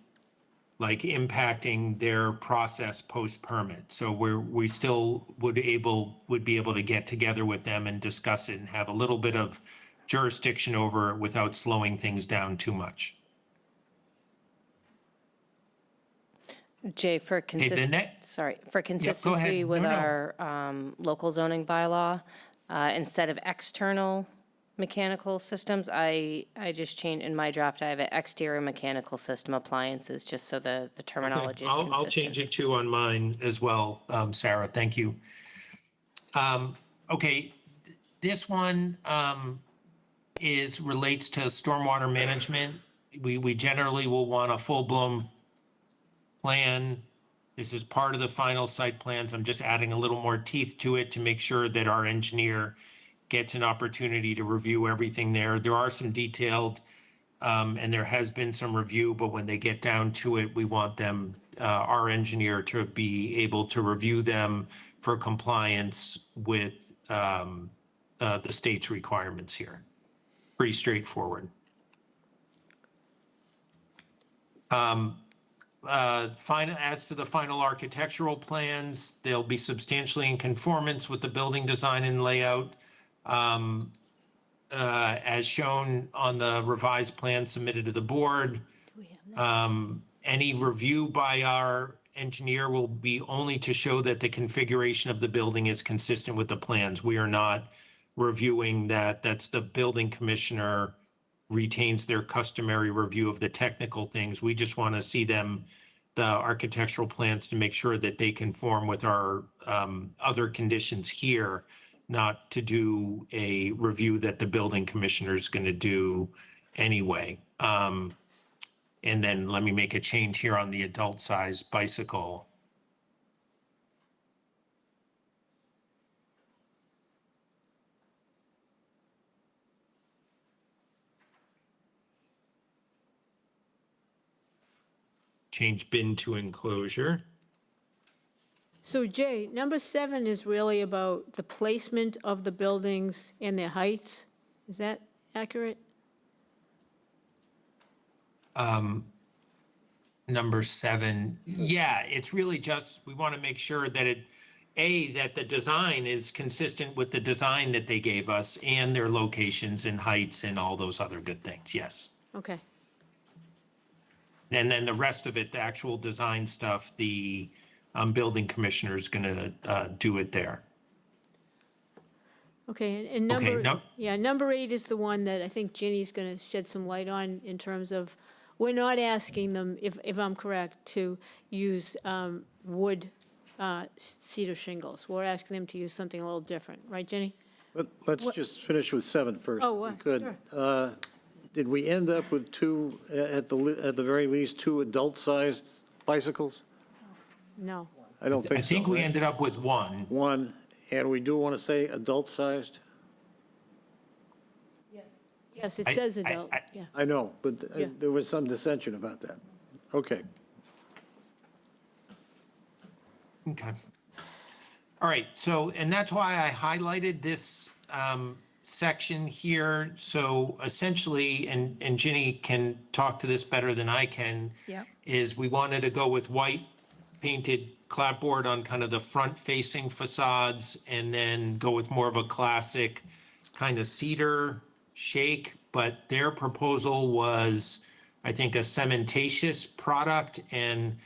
like impacting their process post-permit. So we still would be able to get together with them and discuss it and have a little bit of jurisdiction over it without slowing things down too much. Jay, for the net- for consistency with No, no. our local zoning bylaw, instead of external mechanical systems, I just changed, in my draft, I have an exterior mechanical system appliances, just so the terminology is consistent. I'll change it too on mine as well, Sarah, thank you. Okay, this one relates to stormwater management. We generally will want a full-blown plan. This is part of the final site plans. I'm just adding a little more teeth to it to make sure that our engineer gets an opportunity to review everything there. There are some detailed, and there has been some review, but when they get down to it, we want them, our engineer, to be able to review them for compliance with the state's requirements here. Pretty straightforward. As to the final architectural plans, they'll be substantially in conformance with the building design and layout as shown on the revised plan submitted to the board. Any review by our engineer will be only to show that the configuration of the building is consistent with the plans. We are not reviewing that. That's the building commissioner retains their customary review of the technical things. We just want to see them, the architectural plans, to make sure that they conform with our other conditions here, not to do a review that the building commissioner is going to do anyway. And then let me make a change here on the adult size bicycle. Change bin to enclosure. So Jay, number 7 is really about the placement of the buildings and their heights. Is that accurate? Number 7, yeah, it's really just, we want to make sure that that the design is consistent with the design that they gave us and their locations and heights and all those other good things, yes. Okay. And then the rest of it, the actual design stuff, the building commissioner is going to do it there. Okay, and number 8 is the one that I think Ginny's going to shed some light on in terms of, we're not asking them, if I'm correct, to use wood cedar shingles. We're asking them to use something a little different, right, Ginny? Let's just finish with 7 first, Oh, if we could. Did we end up with 2, at the very least, 2 adult-sized bicycles? No. I don't think I so. think we right? ended up with 1. 1, and we do want to say adult-sized? Yes, it I- says I- adult, I- yeah. I know, but Yeah. there was some dissension about that. Okay. Okay. All right, so, and that's why I highlighted this section here. So essentially, and Ginny can talk to this better than I can. Yeah. Is we wanted to go with white painted clapboard on kind of the front-facing facades, and then go with more of a classic kind of cedar shake. But their proposal was, I think, a cementatious product, and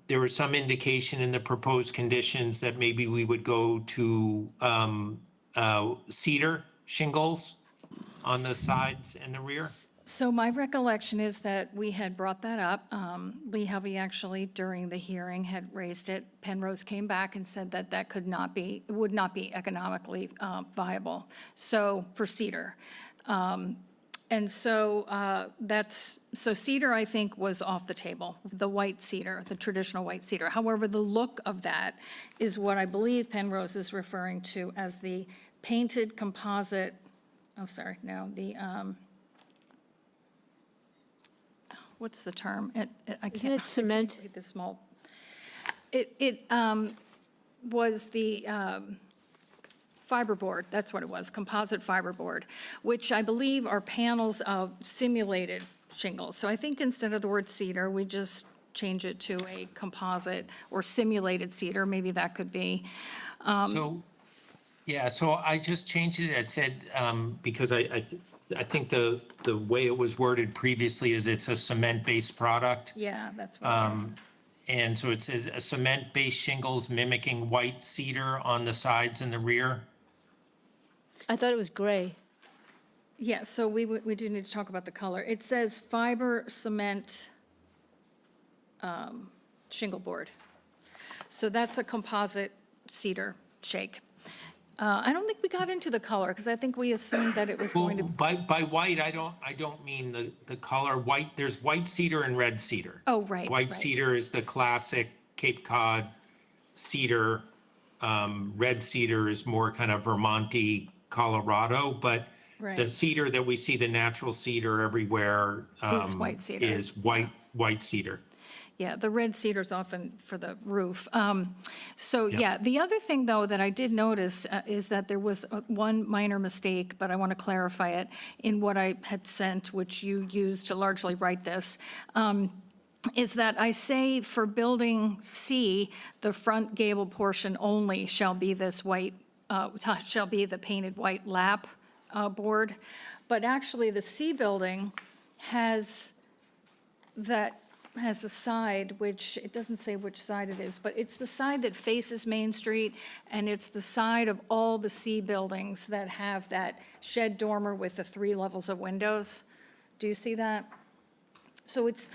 there was some indication in the proposed conditions that maybe we would go to cedar shingles on the sides and the rear. So my recollection is that we had brought that up. Lee Hovey actually, during the hearing, had raised it. Penrose came back and said that that would not be economically viable, so, for cedar. And so so cedar, I think, was off the table, the white cedar, the traditional white cedar. However, the look of that is what I believe Penrose is referring to as the painted composite, what's the term? Isn't it cement? The small, it was the fiberboard, that's what it was, composite fiberboard, which I believe are panels of simulated shingles. So I think instead of the word cedar, we just change it to a composite or simulated cedar, maybe that could be. So, yeah, so I just changed it. I said, because I think the way it was worded previously is it's a cement-based product. Yeah, that's what it is. And so it says a cement-based shingles mimicking white cedar on the sides and the rear. I thought it was gray. Yeah, so we do need to talk about the color. It says fiber cement shingle board. So that's a composite cedar shake. I don't think we got into the color, because I think we assumed that it was Well, going to, by white, I don't mean the color white. There's white cedar and red cedar. oh, right, White right. cedar is the classic Cape Cod cedar. Red cedar is more kind of Vermonty, Colorado, but the Right. cedar that we see, the natural cedar everywhere. Is white cedar. Is white cedar. Yeah, the red cedar's often for the roof. So, yeah, the other thing, though, that I did notice is that there was one minor mistake, but I want to clarify it, in what I had sent, which you used to largely write this, is that I say for building C, the front gable portion only shall be this white, shall be the painted white lap board. But actually, the C building has a side, which, it doesn't say which side it is, but it's the side that faces Main Street, and it's the side of all the C buildings that have that shed dormer with the 3 levels of windows. Do you see that? So it's,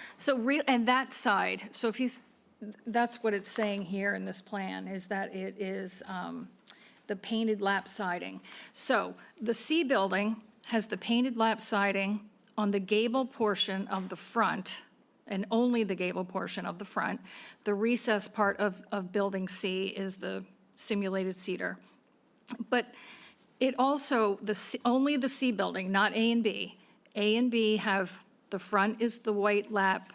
and that side, so if you, that's what it's saying here in this plan, is that it is the painted lap siding. So the C building has the painted lap siding on the gable portion of the front, and only the gable portion of the front. The recess part of building C is the simulated cedar. But it also, only the C building, not A and B. A and B have, the front is the white lap,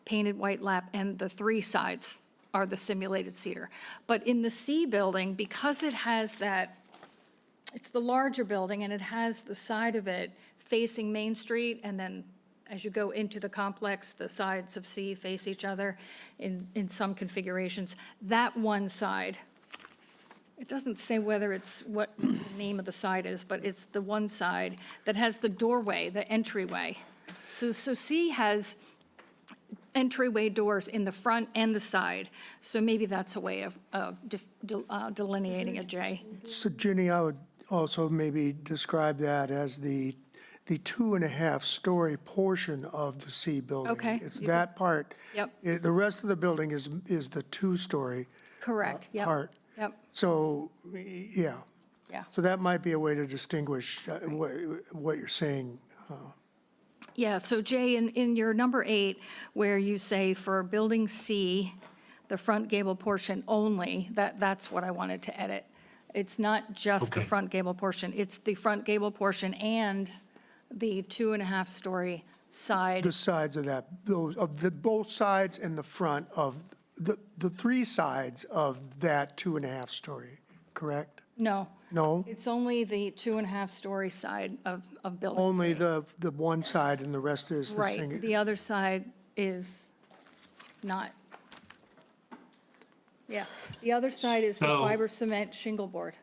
painted white lap, and the 3 sides are the simulated cedar. But in the C building, because it has that, it's the larger building, and it has the side of it facing Main Street, and then as you go into the complex, the sides of C face each other in some configurations. That one side, it doesn't say whether it's what the name of the side is, but it's the one side that has the doorway, the entryway. So C has entryway doors in the front and the side. So maybe that's a way of delineating a J. So Ginny, I would also maybe describe that as the 2.5-story portion of the C building. Okay. It's that part. Yep. The rest of the building is the 2-story Correct, yep. part. Yep, So, yeah. yeah. So that might be a way to distinguish what you're saying. Yeah, so Jay, in your number 8, where you say for building C, the front gable portion only, that's what I wanted to edit. It's not just the Okay. front gable portion, it's the front gable portion and the 2.5-story side. The sides of that, both sides and the front of, the 3 sides of that 2.5-story, correct? No, No? it's only the 2.5-story side of building C. Only the one side and the rest is the Right, single? the other side is not. Yeah, the other side is the So- fiber cement shingle board.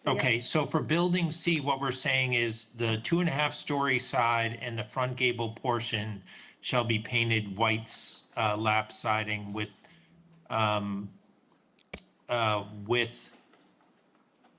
Okay, so for building C, what we're saying is the 2.5-story side and the front gable portion shall be painted white lap siding with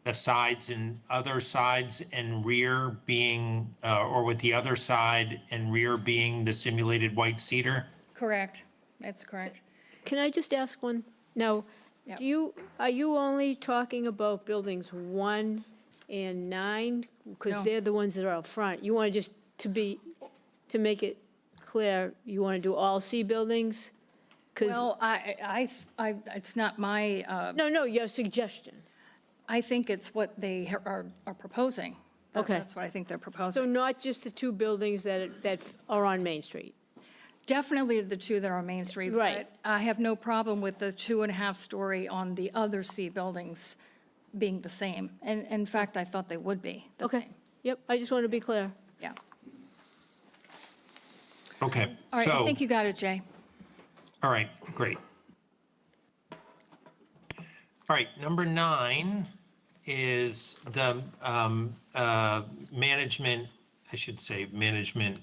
the sides and other sides and rear being, or with the other side and rear being the simulated white cedar? Correct, that's correct. Can I just ask one? Now, Yep. are you only talking about buildings 1 and 9? No. Because they're the ones that are out front. You want to just, to make it clear, you want to do all C buildings? 'Cause- Well, it's not my, No, your suggestion. I think it's what they are proposing. Okay. That's what I think they're So proposing. not just the 2 buildings that are on Main Street? Definitely the 2 that are on Main Street. Right. But I have no problem with the 2.5-story on the other C buildings being the same. And in fact, I thought they would be the Okay, same. yep, I just want to be clear. Yeah. Okay, All right, I so, think you got it, Jay. all right, great. All right, number 9 is the management, I should say, management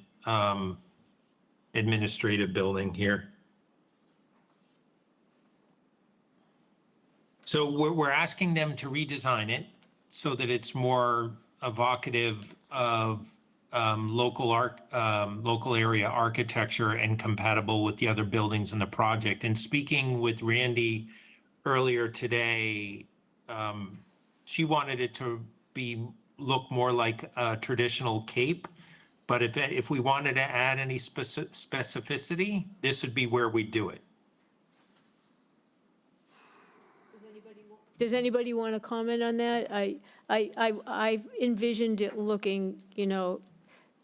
administrative building here. So we're asking them to redesign it so that it's more evocative of local area architecture and compatible with the other buildings in the project. And speaking with Randy earlier today, she wanted it to look more like a traditional Cape. But if we wanted to add any specificity, this would be where we do it. Does anybody want to comment on that? I envisioned it looking,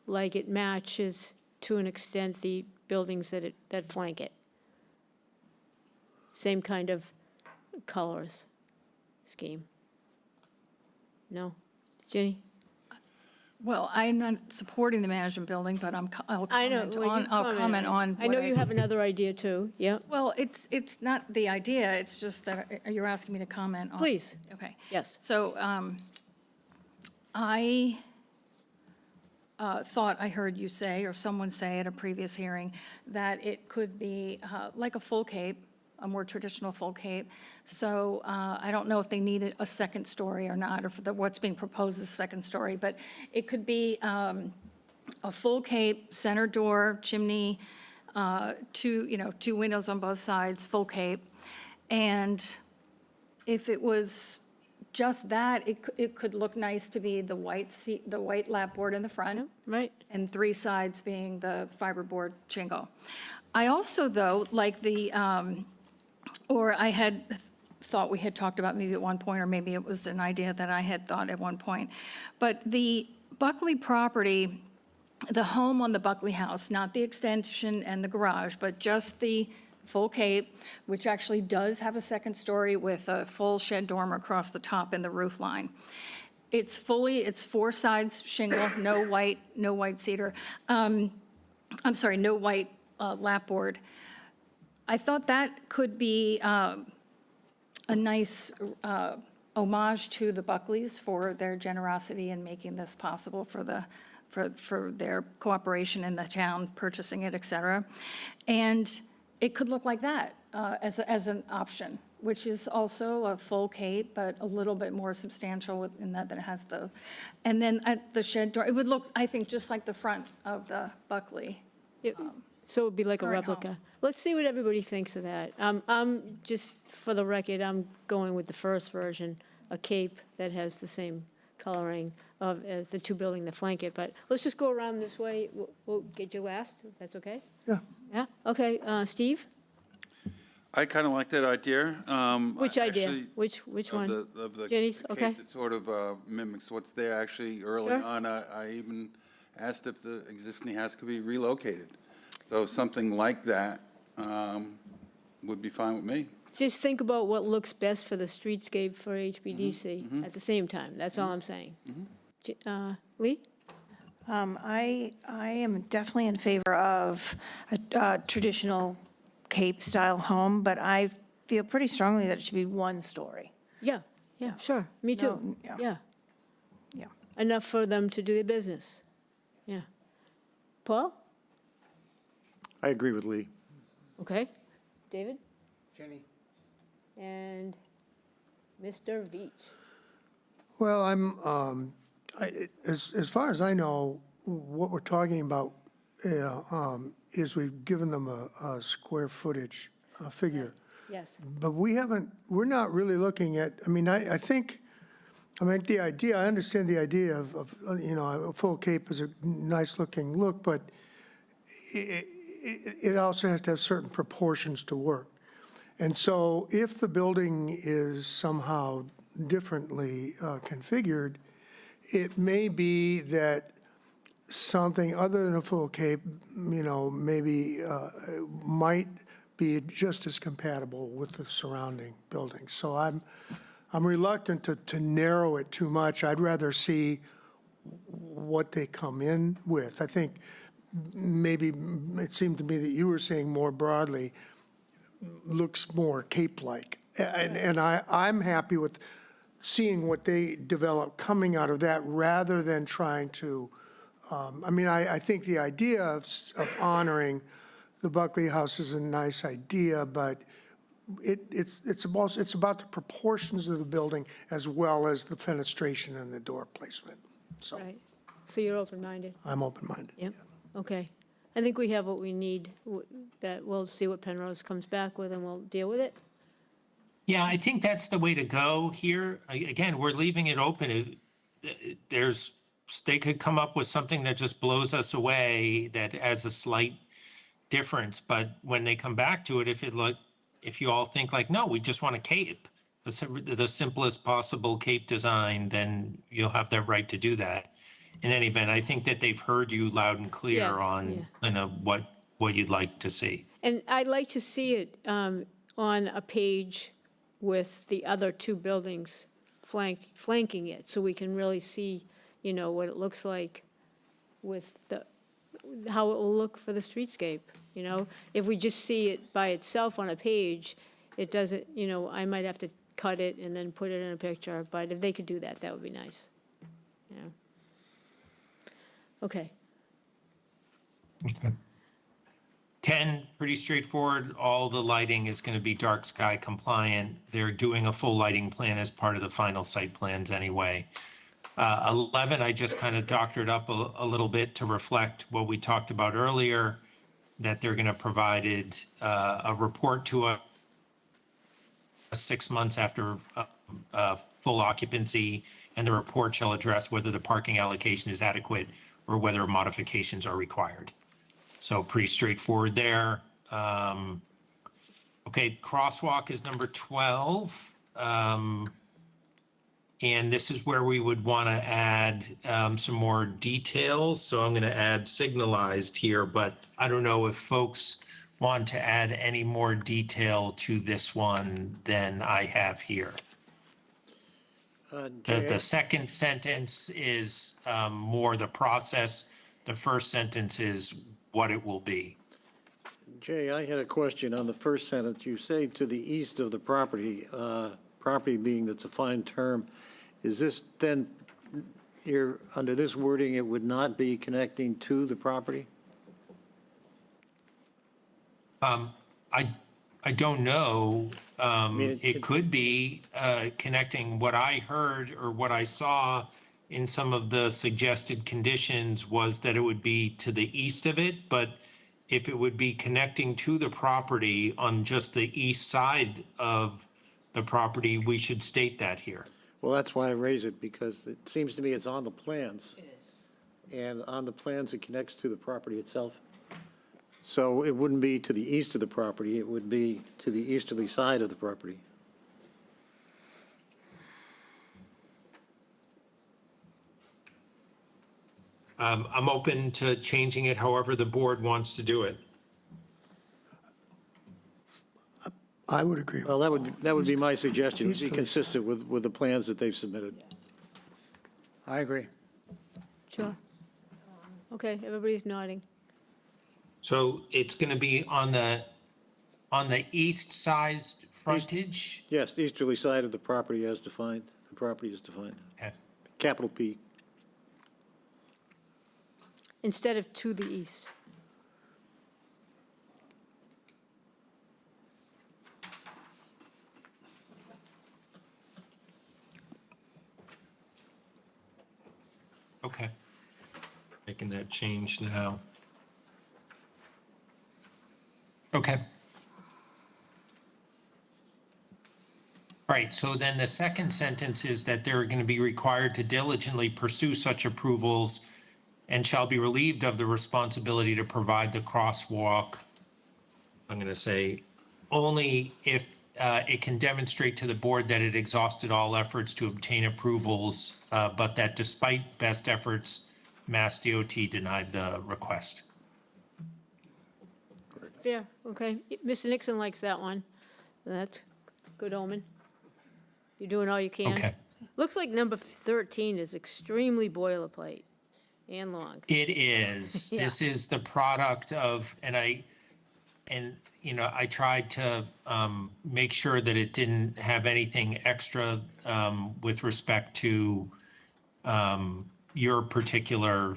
like it matches to an extent the buildings that flank it. Same kind of colors scheme. No? Jenny? Well, I'm not supporting the management building, but I'll I know. comment well, on, you I'll comment on. I know what you have another idea too, yeah. Well, it's not the idea, it's just that you're asking me to comment on. Please, Okay. yes. So I thought I heard you say, or someone say at a previous hearing, that it could be like a full cape, a more traditional full cape. So I don't know if they needed a second story or not, or if what's being proposed is a second story, but it could be a full cape, center door, chimney, two windows on both sides, full cape. And if it was just that, it could look nice to be the white lap board in the front. Right. And 3 sides being the fiberboard shingle. I also, though, like or I had thought we had talked about maybe at one point, or maybe it was an idea that I had thought at one point. But the Buckley property, the home on the Buckley house, not the extension and the garage, but just the full cape, which actually does have a second story with a full shed dormer across the top and the roof line. It's 4 sides shingle, no white cedar. I'm sorry, no white lapboard. I thought that could be a nice homage to the Buckleys for their generosity in making this possible for their cooperation in the town, purchasing it, et cetera. And it could look like that as an option, which is also a full cape, but a little bit more substantial in that it has and then at the shed door, it would look, I think, just like the front of the Buckley. So it would be like a current home. replica. Let's see what everybody thinks of that. I'm, just for the record, I'm going with the first version, a cape that has the same coloring of the 2 buildings that flank it. But let's just go around this way. We'll get you last, if that's okay? Yeah. Yeah, okay. Steve? I kind of like that idea. Which idea? Actually, Which one? Of the Jenny's? cape Okay. that sort of mimics what's there. Actually, early Sure. on, I even asked if the existing house could be relocated. So something like that would be fine with me. Just think about what looks best for the streetscape for HBDC at the same time. That's all I'm saying. Lee? I am definitely in favor of a traditional Cape-style home, but I feel pretty strongly that it should be 1 story. Yeah, sure. Me too. No, yeah. Yeah. Yeah. Enough for them to do their business. Yeah. Paul? I agree with Lee. Okay. David? Jenny? And Mr. Veach? Well, as far as I know, what we're talking about is we've given them a square footage figure. Yes. But we're not really looking at, the idea, I understand the idea of a full cape is a nice looking look, but it also has to have certain proportions to work. And so if the building is somehow differently configured, it may be that something other than a full cape, maybe might be just as compatible with the surrounding buildings. So I'm reluctant to narrow it too much. I'd rather see what they come in with. I think maybe it seemed to me that you were saying more broadly, looks more Cape-like. And I'm happy with seeing what they develop coming out of that rather than trying to, I think the idea of honoring the Buckley House is a nice idea, but it's about the proportions of the building as well as the fenestration and the door placement. So Right. So you're open-minded? I'm open-minded. Yep, okay. I think we have what we need, that we'll see what Penrose comes back with, and we'll deal with it. Yeah, I think that's the way to go here. Again, we're leaving it open. They could come up with something that just blows us away, that adds a slight difference. But when they come back to it, if you all think like, no, we just want a cape, the simplest possible cape design, then you'll have the right to do that. In any event, I think that they've heard you loud and clear Yes, on, what you'd like to see. And I'd like to see it on a page with the other two buildings flanking it, so we can really see, what it looks like with how it will look for the streetscape, If we just see it by itself on a page, it doesn't, I might have to cut it and then put it in a picture, but if they could do that, that would be nice. Okay. 10, pretty straightforward. All the lighting is going to be dark sky compliant. They're doing a full lighting plan as part of the final site plans anyway. 11, I just kind of doctored up a little bit to reflect what we talked about earlier, that they're going to provide a report to us 6 months after full occupancy, and the report shall address whether the parking allocation is adequate or whether modifications are required. So pretty straightforward there. Okay, crosswalk is number 12. And this is where we would want to add some more details. So I'm going to add signalized here, but I don't know if folks want to add any more detail to this one than I have here. The second sentence is more the process. The first sentence is what it will be. Jay, I had a question on the first sentence. You say to the east of the property, property being the defined term. Is this then, under this wording, it would not be connecting to the property? I don't know. mean, It could be connecting. What I heard or what I saw in some of the suggested conditions was that it would be to the east of it, but if it would be connecting to the property on just the east side of the property, we should state that here. Well, that's why I raise it, because it seems to me it's on the plans. And on the plans, it connects to the property itself. So it wouldn't be to the east of the property, it would be to the easterly side of the property. I'm open to changing it however the board wants to do it. I would agree. Well, that would be my suggestion, to be Easterly. consistent with the plans that they've submitted. I agree. Sure. Okay, everybody's nodding. So it's going to be on the east side frontage? Yes, the easterly side of the property as defined, the property is defined, Okay. capital P. Instead of to the east. Okay. Making that change now. Okay. All right, so then the second sentence is that they're going to be required to diligently pursue such approvals and shall be relieved of the responsibility to provide the crosswalk. I'm going to say only if it can demonstrate to the board that it exhausted all efforts to obtain approvals, but that despite best efforts, Mass DOT denied the request. Fair, okay. Mr. Nixon likes that one. That's good omen. You're doing all you can? Okay. Looks like number 13 is extremely boilerplate and long. It is. Yeah. This is the product of, you know, I tried to make sure that it didn't have anything extra with respect to your particular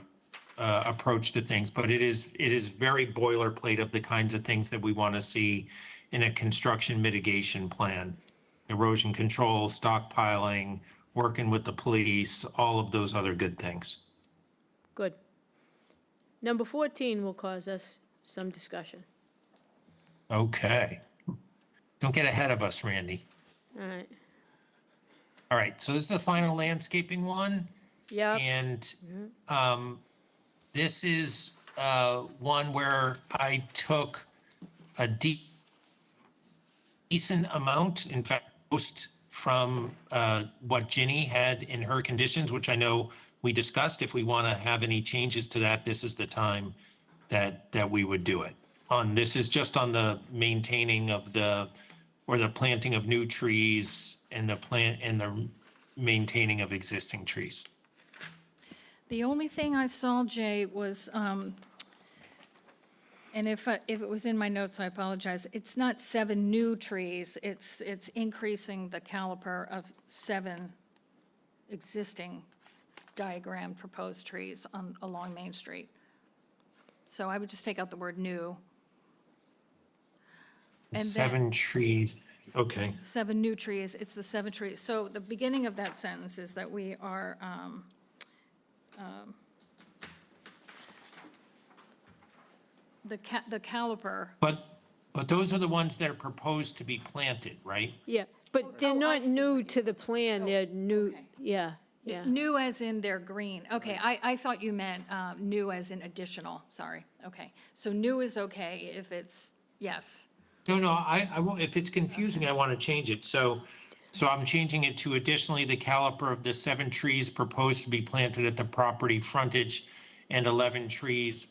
approach to things, but it is very boilerplate of the kinds of things that we want to see in a construction mitigation plan. Erosion control, stockpiling, working with the police, all of those other good things. Good. Number 14 will cause us some discussion. Okay. Don't get ahead of us, Randy. All right. All right, so this is the final landscaping one. Yep. And this is one where I took a decent amount, in fact, most from what Ginny had in her conditions, which I know we discussed. If we want to have any changes to that, this is the time that we would do it. This is just on the maintaining of the planting of new trees and the maintaining of existing trees. The only thing I saw, Jay, was, and if it was in my notes, I apologize, it's not 7 new trees, it's increasing the caliper of 7 existing diagrammed proposed trees along Main Street. So I would just take out the word new. And then- 7 trees, okay. 7 new trees, it's the 7 trees. So the beginning of that sentence is that we are, the caliper, But those are the ones that are proposed to be planted, right? Yeah, but they're Oh, I not see new what to the plan, they're new, okay. yeah, yeah. new as in they're green. Okay, I thought you meant new as in additional, sorry. Okay, so new is okay if it's, yes. No, I won't, if it's confusing, I want to change it. So I'm changing it to additionally, the caliper of the 7 trees proposed to be planted at the property frontage and 11 trees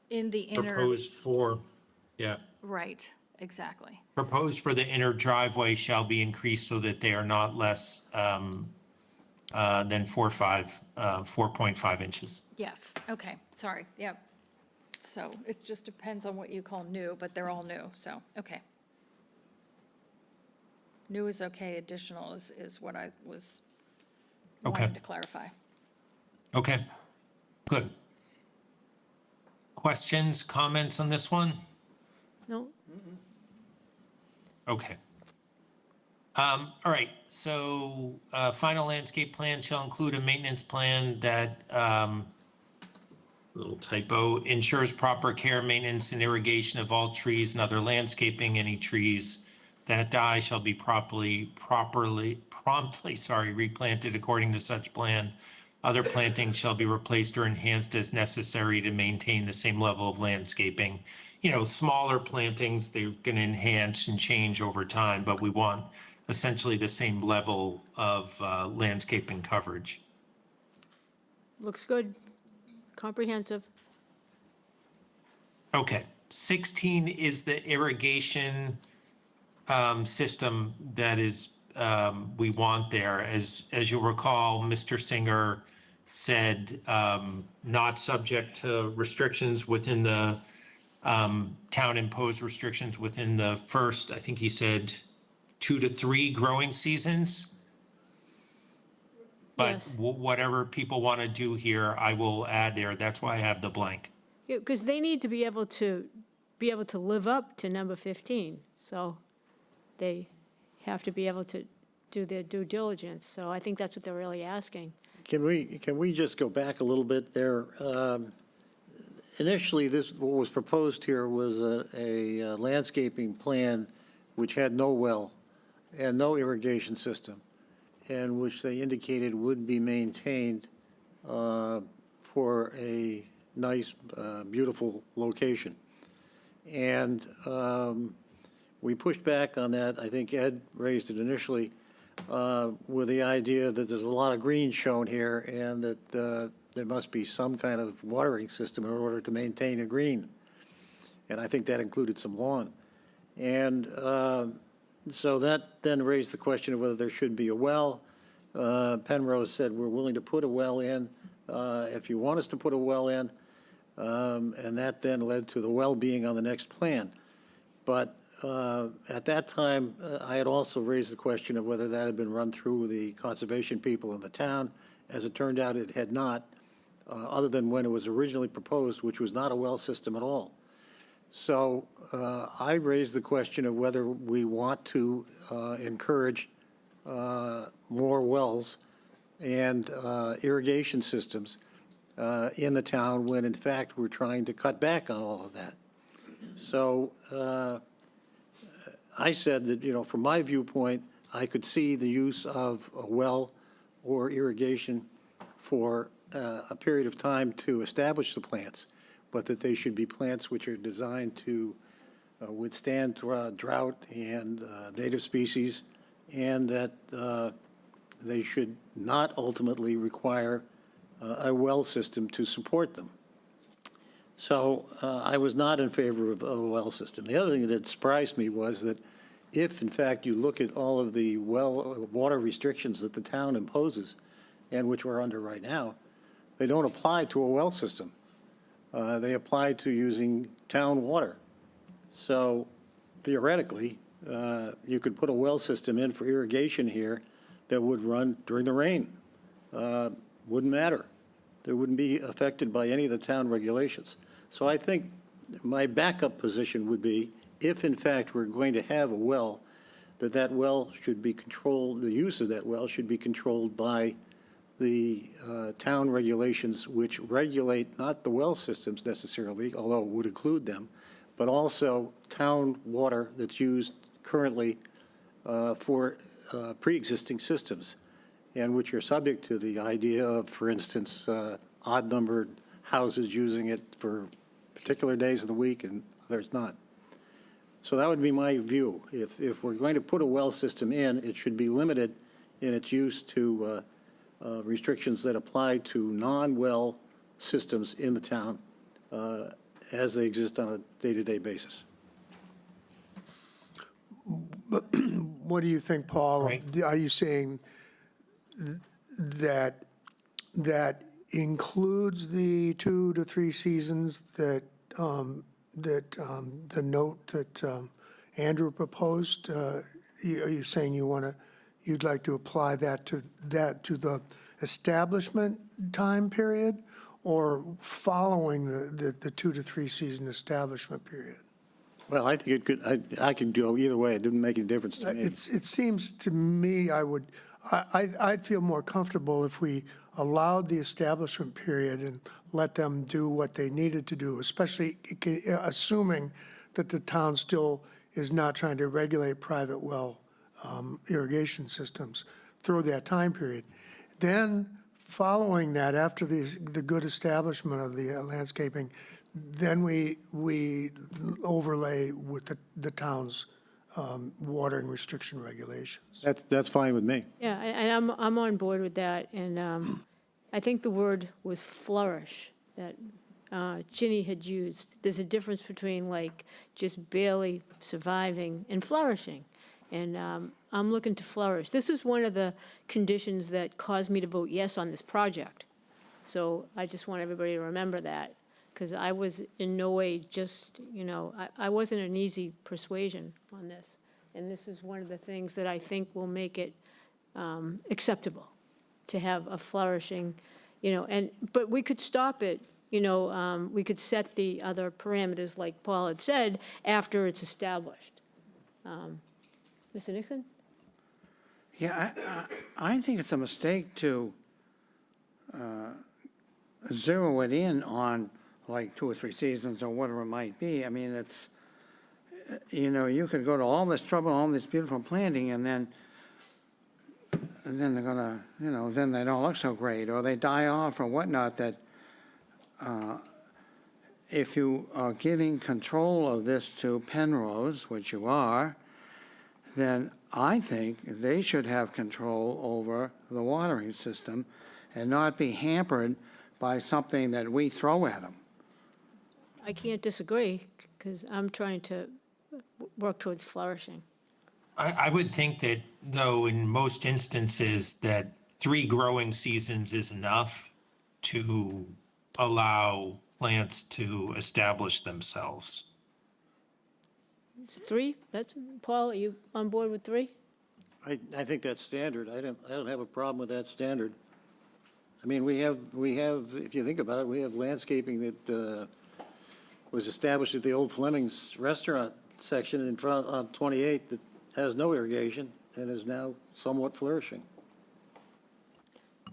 In the inner, proposed for, yeah, right, exactly. proposed for the inner driveway shall be increased so that they are not less than 4.5 inches. Yes, okay, sorry, yep. So it just depends on what you call new, but they're all new, so, okay. New is okay, additional is what I was wanting Okay. to clarify. Okay, good. Questions, comments on this one? No, Okay. All right, so, final landscape plan shall include a maintenance plan that, little typo, ensures proper care, maintenance, and irrigation of all trees and other landscaping. Any trees that die shall be promptly, replanted according to such plan. Other plantings shall be replaced or enhanced as necessary to maintain the same level of landscaping. You know, smaller plantings, they're going to enhance and change over time, but we want essentially the same level of landscaping coverage. looks good, comprehensive. Okay, 16 is the irrigation system that is, we want there. As you'll recall, Mr. Singer said not subject to restrictions within the town imposed restrictions within the first, I think he said 2 to 3 growing seasons. But Yes. whatever people want to do here, I will add there. That's why I have the blank. Yeah, because they need to be able to live up to number 15, so they have to be able to do their due diligence, so I think that's what they're really asking. Can we just go back a little bit there? Initially, what was proposed here was a landscaping plan which had no well and no irrigation system, and which they indicated would be maintained for a nice, beautiful location. And we pushed back on that. I think Ed raised it initially with the idea that there's a lot of green shown here and that there must be some kind of watering system in order to maintain a green. And I think that included some lawn. And So that then raised the question of whether there should be a well. Penrose said, we're willing to put a well in if you want us to put a well in. And that then led to the well being on the next plan. But at that time, I had also raised the question of whether that had been run through the conservation people in the town. As it turned out, it had not, other than when it was originally proposed, which was not a well system at all. So I raised the question of whether we want to encourage more wells and irrigation systems in the town when in fact we're trying to cut back on all of that. So I said that, you know, from my viewpoint, I could see the use of a well or irrigation for a period of time to establish the plants, but that they should be plants which are designed to withstand drought and native species, and that they should not ultimately require a well system to support them. So I was not in favor of a well system. The other thing that surprised me was that if, in fact, you look at all of the water restrictions that the town imposes, and which we're under right now, they don't apply to a well system. They apply to using town water. So theoretically, you could put a well system in for irrigation here that would run during the rain. Wouldn't matter. They wouldn't be affected by any of the town regulations. So I think my backup position would be, if in fact we're going to have a well, that well should be controlled, the use of that well should be controlled by the town regulations, which regulate not the well systems necessarily, although it would include them, but also town water that's used currently for pre-existing systems, and which are subject to the idea of, for instance, odd-numbered houses using it for particular days of the week and others not. So that would be my view. If we're going to put a well system in, it should be limited in its use to restrictions that apply to non-well systems in the town as they exist on a day-to-day basis. What do you think, Paul? Right. Are you saying that includes the 2 to 3 seasons that the note that Andrew proposed? Are you saying you'd like to apply that to the establishment time period, or following the 2 to 3 season establishment period? Well, I think it could, I could go either way. It didn't make any difference to me. It seems to me I'd feel more comfortable if we allowed the establishment period and let them do what they needed to do, especially assuming that the town still is not trying to regulate private well irrigation systems through that time period. Then, following that, after the good establishment of the landscaping, then we overlay with the town's watering restriction regulations. That's fine with me. Yeah, and I'm on board with that, and I think the word was flourish that Ginny had used. There's a difference between like just barely surviving and flourishing, and I'm looking to flourish. This is one of the conditions that caused me to vote yes on this project. So I just want everybody to remember that, because I was in no way just, I wasn't an easy persuasion on this. And this is one of the things that I think will make it acceptable to have a flourishing, but we could stop it, we could set the other parameters, like Paul had said, after it's established. Mr. Nixon? Yeah, I think it's a mistake to zero it in on like 2 or 3 seasons or whatever it might be. I mean, it's, you could go to all this trouble, all this beautiful planting, and then they're gonna, then they don't look so great, or they die off or whatnot. That if you are giving control of this to Penrose, which you are, then I think they should have control over the watering system and not be hampered by something that we throw at them. I can't disagree, because I'm trying to work towards flourishing. I would think that, though, in most instances, that 3 growing seasons is enough to allow plants to establish themselves. It's 3, that's, Paul, are you on board with 3? I think that's standard. I don't have a problem with that standard. I mean, we have, if you think about it, we have landscaping that was established at the old Fleming's Restaurant section in front on 28 that has no irrigation and is now somewhat flourishing.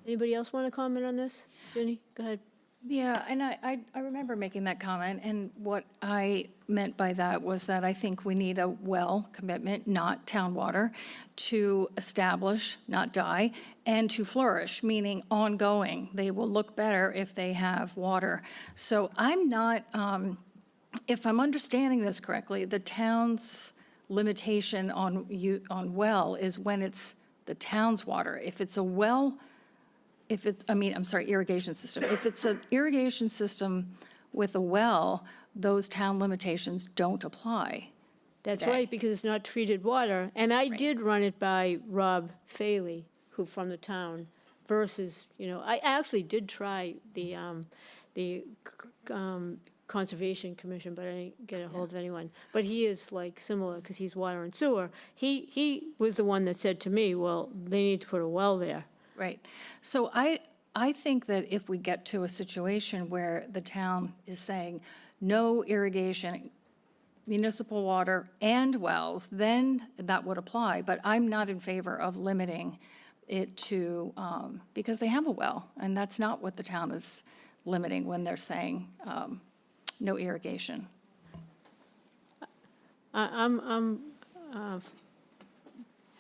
Anybody else want to comment on this? Jenny, go ahead. Yeah, and I remember making that comment, and what I meant by that was that I think we need a well commitment, not town water, to establish, not die, and to flourish, meaning ongoing. They will look better if they have water. So I'm not, if I'm understanding this correctly, the town's limitation on well is when it's the town's water. If it's a well, irrigation system. If it's an irrigation system with a well, those town limitations don't apply. That's today. right, because it's not treated water. And I did run it by Rob Faley, who from the town, versus, I actually did try the Conservation Commission, but I didn't get a hold of anyone. But he is like similar, because he's water and sewer. He was the one that said to me, well, they need to put a well there. Right. So I think that if we get to a situation where the town is saying no irrigation, municipal water and wells, then that would apply. But I'm not in favor of limiting it to, because they have a well, and that's not what the town is limiting when they're saying no irrigation. I'm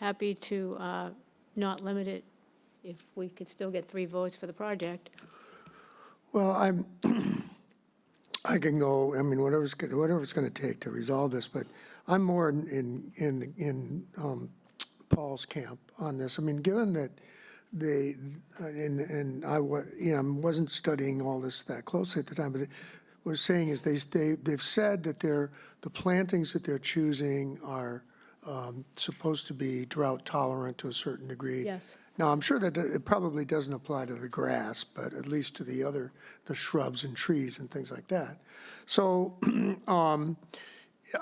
happy to not limit it if we could still get 3 votes for the project. Well, I can go, I mean, whatever it's going to take to resolve this, but I'm more in Paul's camp on this. I mean, given that they, and I wasn't studying all this that closely at the time, but what we're saying is they've said that the plantings that they're choosing are supposed to be drought tolerant to a certain degree. Yes. Now, I'm sure that it probably doesn't apply to the grass, but at least to the shrubs and trees and things like that. So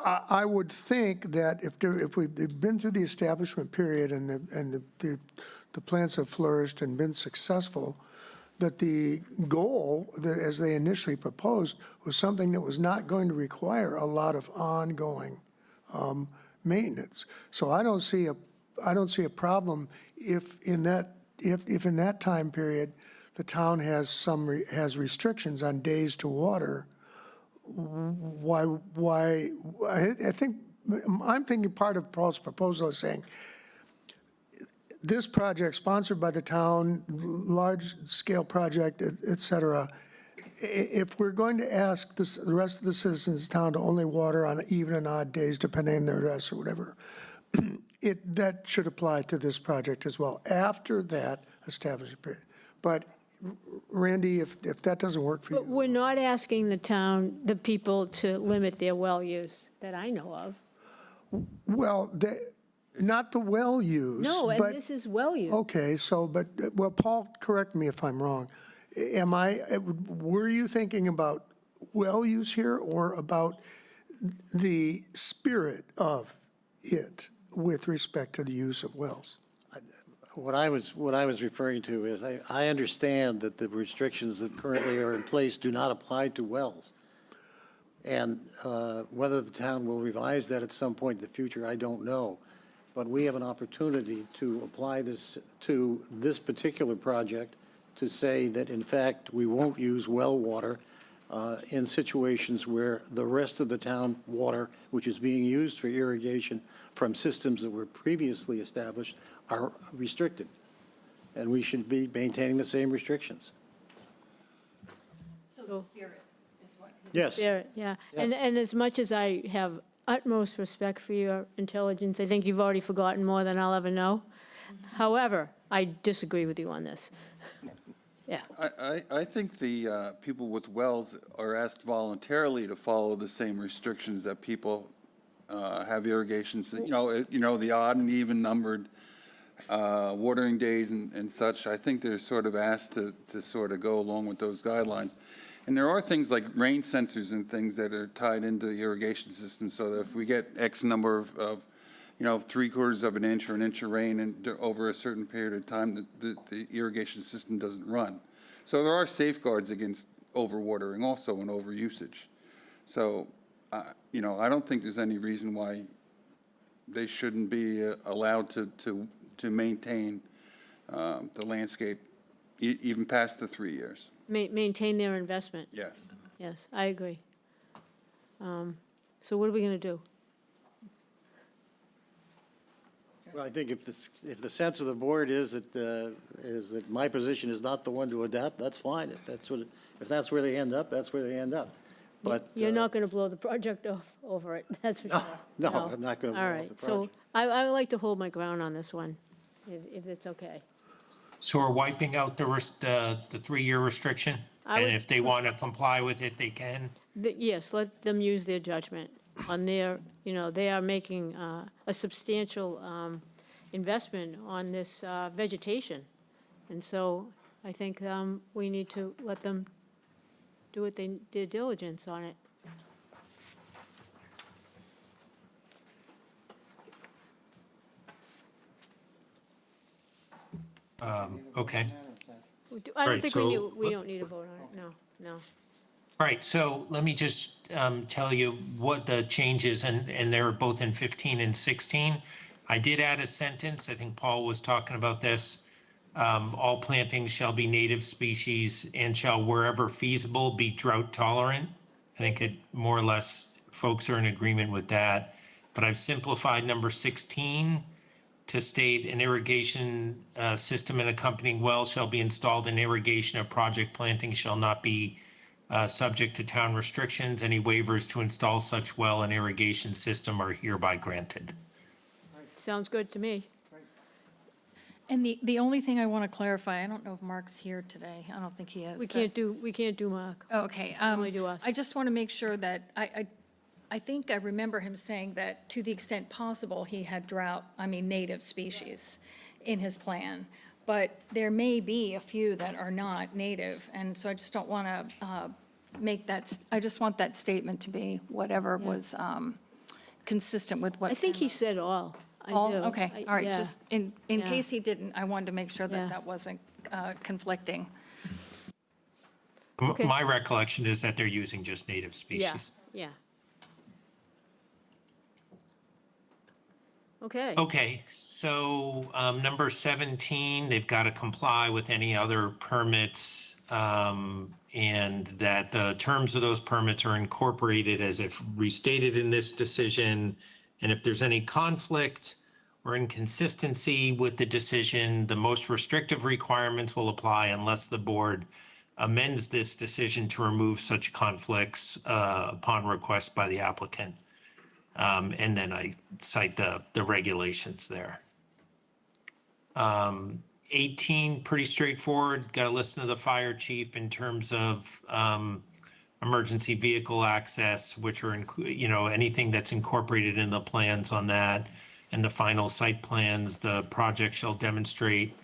I would think that if they've been through the establishment period and the plants have flourished and been successful, that the goal, as they initially proposed, was something that was not going to require a lot of ongoing maintenance. So I don't see a problem if in that time period the town has restrictions on days to water. Why? I'm thinking part of Paul's proposal is saying this project sponsored by the town, large-scale project, et cetera. If we're going to ask the rest of the citizens of town to only water on even and odd days, depending on their address or whatever, that should apply to this project as well, after that establishment period. But Randy, if that doesn't work for you. But we're not asking the people to limit their well use that I know of. Well, not the well use. No, and but- this is well use. Okay, well, Paul, correct me if I'm wrong. Were you thinking about well use here or about the spirit of it with respect to the use of wells? What I was referring to is I understand that the restrictions that currently are in place do not apply to wells. And whether the town will revise that at some point in the future, I don't know. But we have an opportunity to apply this to this particular project to say that, in fact, we won't use well water in situations where the rest of the town water, which is being used for irrigation from systems that were previously established, are restricted. And we should be maintaining the same restrictions. So the spirit is what. Yes. Spirit, yeah. And Yes. as much as I have utmost respect for your intelligence, I think you've already forgotten more than I'll ever know. However, I disagree with you on this. Yeah. I think the people with wells are asked voluntarily to follow the same restrictions that people have irrigation, the odd and even numbered watering days and such. I think they're sort of asked to sort of go along with those guidelines. And there are things like rain sensors and things that are tied into the irrigation system, so that if we get X number of 3/4 of an inch or an inch of rain and over a certain period of time, the irrigation system doesn't run. So there are safeguards against overwatering also and overusage. So, I don't think there's any reason why they shouldn't be allowed to maintain the landscape even past the 3 years. Maintain their investment. Yes. Yes, I agree. So what are we going to do? Well, I think if the sense of the board is that my position is not the one to adapt, that's fine. If that's where they end up, that's where they end up. But. You're not going to blow the project off over it, that's for sure. No, I'm not going to blow All up right, the so project. I would like to hold my ground on this one, if it's okay. So we're wiping out the 3-year restriction? I And would- if they want to comply with it, they can? Yes, let them use their judgment on their, they are making a substantial investment on this vegetation. And so I think we need to let them do their diligence on it. Okay. I don't Right, think so- we don't need a vote on it, no. All right, so let me just tell you what the changes, and they're both in 15 and 16. I did add a sentence, I think Paul was talking about this. All plantings shall be native species and shall wherever feasible be drought tolerant. I think it more or less, folks are in agreement with that. But I've simplified number 16 to state an irrigation system and accompanying well shall be installed in irrigation of project planting shall not be subject to town restrictions. Any waivers to install such well and irrigation system are hereby granted. Sounds good to me. And the only thing I want to clarify, I don't know if Mark's here today. I don't think he is. We but- can't do Mark. Oh, okay. Only do us. I just want to make sure that, I think I remember him saying that to the extent possible, he had native species in his plan. But there may be a few that are not native, and so I just don't want to make that, I just want that statement to be whatever was consistent with what. I think he was. said all. I All, do. okay, all right, Yeah. just in Yeah. case he didn't, I wanted to make sure Yeah. that that wasn't conflicting. Okay. My recollection is that they're using just native Yeah, species. yeah. Okay. Okay, so number 17, they've got to comply with any other permits, and that the terms of those permits are incorporated as if restated in this decision. And if there's any conflict or inconsistency with the decision, the most restrictive requirements will apply unless the board amends this decision to remove such conflicts upon request by the applicant. And then I cite the regulations there. 18, pretty straightforward. Got to listen to the fire chief in terms of emergency vehicle access, which are, anything that's incorporated in the plans on that. And the final site plans, the project shall demonstrate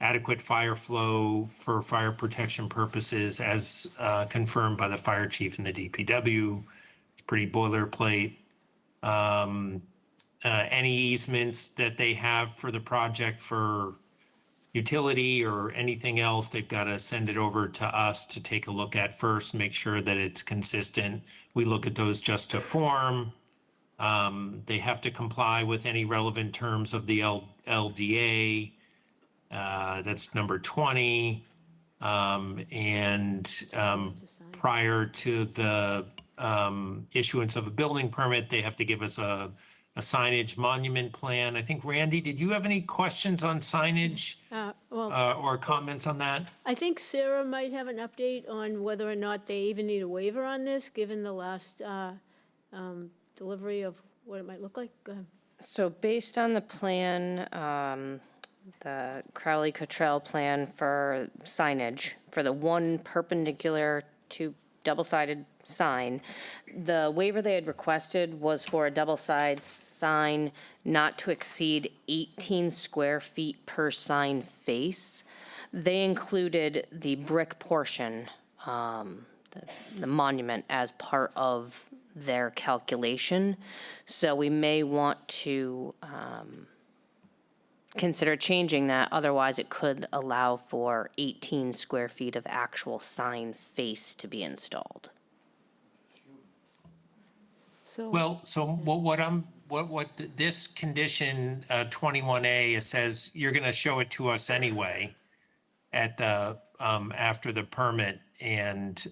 adequate fire flow for fire protection purposes as confirmed by the fire chief and the DPW. It's pretty boilerplate. Any easements that they have for the project for utility or anything else, they've got to send it over to us to take a look at first, make sure that it's consistent. We look at those just to form. They have to comply with any relevant terms of the LDA. That's number 20. Prior to the issuance of a building permit, they have to give us a signage monument plan. I think, Randy, did you have any questions on signage Well, or comments on that? I think Sarah might have an update on whether or not they even need a waiver on this, given the last delivery of what it might look like. Go ahead. So based on the plan, the Crowley-Cottrell plan for signage, for the one perpendicular to double-sided sign. The waiver they had requested was for a double-sided sign not to exceed 18 square feet per sign face. They included the brick portion, the monument, as part of their calculation. So we may want to consider changing that, otherwise it could allow for 18 square feet of actual sign face to be installed. So, Well, so this condition, 21A, it says you're gonna show it to us anyway at the, after the permit and,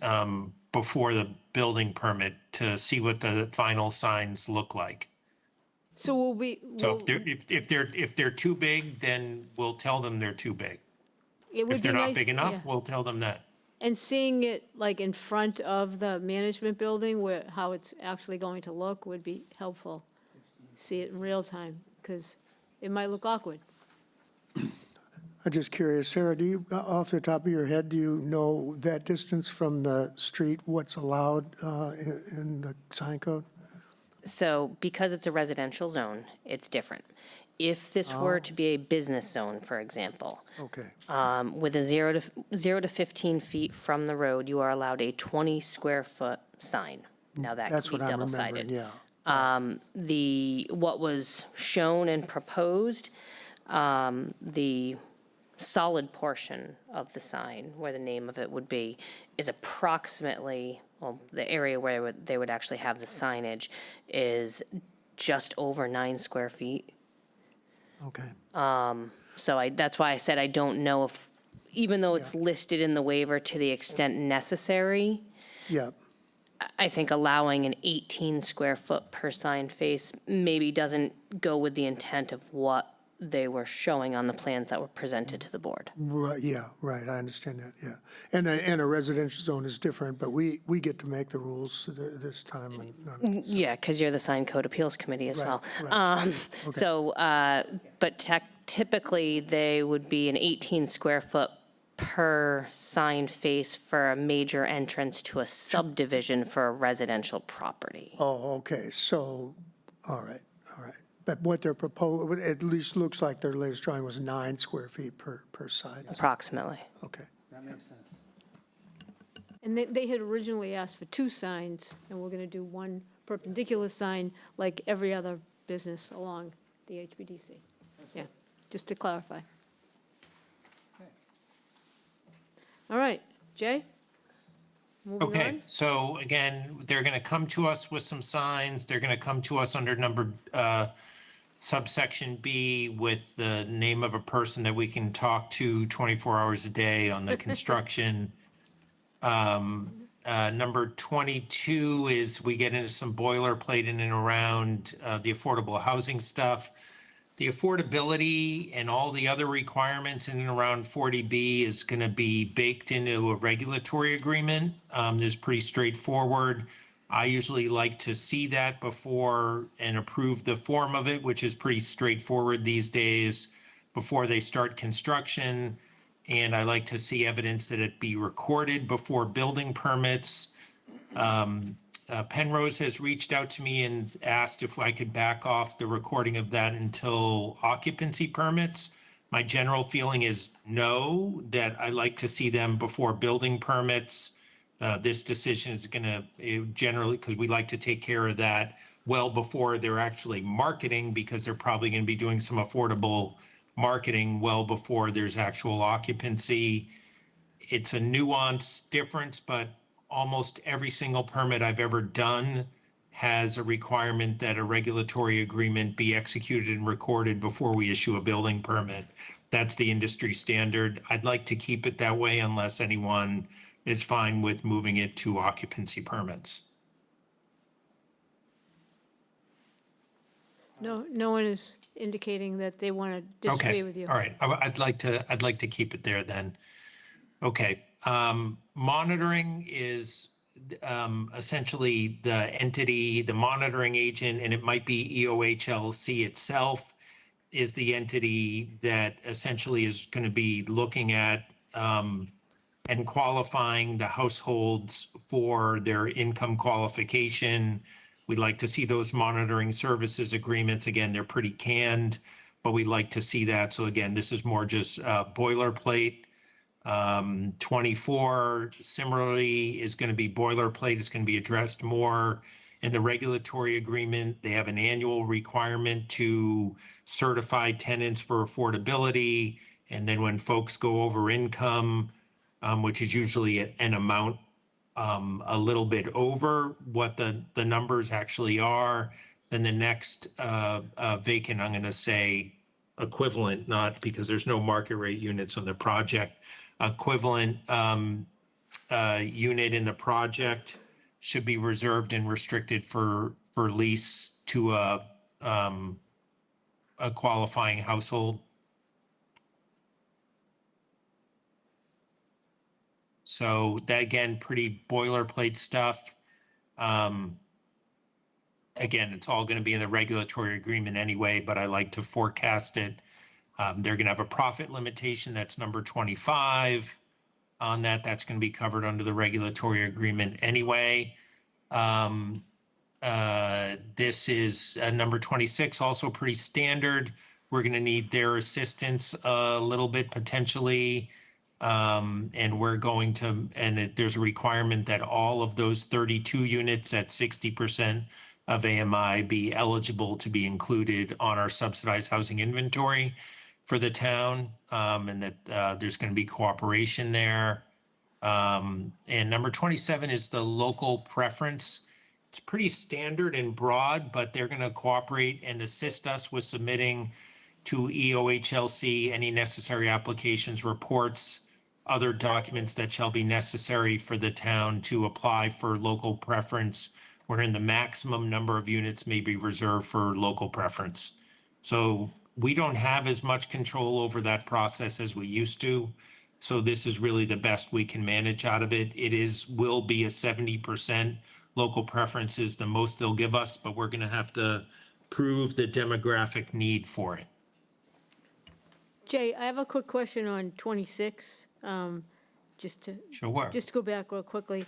before the building permit to see what the final signs look like. so will we, So if they're too big, then we'll tell them they're too big. it would If be they're nice. not big yeah. enough, we'll tell them that. And seeing it like in front of the management building where, how it's actually going to look would be helpful. See it in real time, because it might look awkward. I'm just curious, Sarah, do you, off the top of your head, do you know that distance from the street, what's allowed in the sign code? So because it's a residential zone, it's different. If this were to be a business zone, for example, Okay, with a 0 to 15 feet from the road, you are allowed a 20 square foot sign. Now that that's could what be I'm double-sided. remembering, yeah. What was shown and proposed, the solid portion of the sign, where the name of it would be, is approximately, well, the area where they would actually have the signage is just over 9 square feet. Okay, So that's why I said I don't know if, even though it's Yeah. listed in the waiver to the extent necessary, yeah, I think allowing an 18 square foot per sign face maybe doesn't go with the intent of what they were showing on the plans that were presented to the board. right, yeah, right, I understand that, yeah. And a residential zone is different, but we get to make the rules this time. Yeah, because you're the sign code appeals committee as Right, well. right. So, but typically, they would be an 18 square foot per sign face for a major entrance to a subdivision for a residential property. Oh, okay, so, all right. But what they're proposing, at least looks like their latest drawing was 9 square feet per side. Approximately. Okay, And they had originally asked for 2 signs, and we're going to do one perpendicular sign like every other business along the HBDC. Yeah, just to clarify. All right, Jay? Moving Okay, on? so again, they're gonna come to us with some signs, they're gonna come to us under subsection B with the name of a person that we can talk to 24 hours a day on the construction. Number 22 is we get into some boilerplate in and around the affordable housing stuff. The affordability and all the other requirements in and around 40B is going to be baked into a regulatory agreement. This is pretty straightforward. I usually like to see that before and approve the form of it, which is pretty straightforward these days, before they start construction. And I like to see evidence that it be recorded before building permits. Penrose has reached out to me and asked if I could back off the recording of that until occupancy permits. My general feeling is no, that I like to see them before building permits. This decision is going to generally, because we like to take care of that well before they're actually marketing, because they're probably going to be doing some affordable marketing well before there's actual occupancy. It's a nuanced difference, but almost every single permit I've ever done has a requirement that a regulatory agreement be executed and recorded before we issue a building permit. That's the industry standard. I'd like to keep it that way unless anyone is fine with moving it to occupancy permits. No one is indicating that they want to disagree Okay, with you. all right. I'd like to keep it there then. Okay, monitoring is essentially the entity, the monitoring agent, and it might be EOHLC itself is the entity that essentially is going to be looking at and qualifying the households for their income qualification. We'd like to see those monitoring services agreements. Again, they're pretty canned, but we'd like to see that. So again, this is more just boilerplate. 24 similarly is going to be boilerplate. It's going to be addressed more in the regulatory agreement. They have an annual requirement to certify tenants for affordability. And then when folks go over income, which is usually an amount a little bit over what the numbers actually are, then the next vacant, I'm going to say equivalent, not because there's no market rate units on the project, equivalent unit in the project should be reserved and restricted for lease to a qualifying household. So that, again, pretty boilerplate stuff. Again, it's all going to be in the regulatory agreement anyway, but I like to forecast it. They're going to have a profit limitation. That's number 25 on that. That's going to be covered under the regulatory agreement anyway. This is number 26, also pretty standard. We're going to need their assistance a little bit potentially. And we're going to, there's a requirement that all of those 32 units at 60% of AMI be eligible to be included on our subsidized housing inventory for the town, and that there's going to be cooperation there. And number 27 is the local preference. It's pretty standard and broad, but they're going to cooperate and assist us with submitting to EOHLC any necessary applications, reports, other documents that shall be necessary for the town to apply for local preference, wherein the maximum number of units may be reserved for local preference. So we don't have as much control over that process as we used to. So this is really the best we can manage out of it. Will be a 70% local preference is the most they'll give us, but we're gonna have to prove the demographic need for it. Jay, I have a quick question on 26, just to Sure. just to go back real quickly.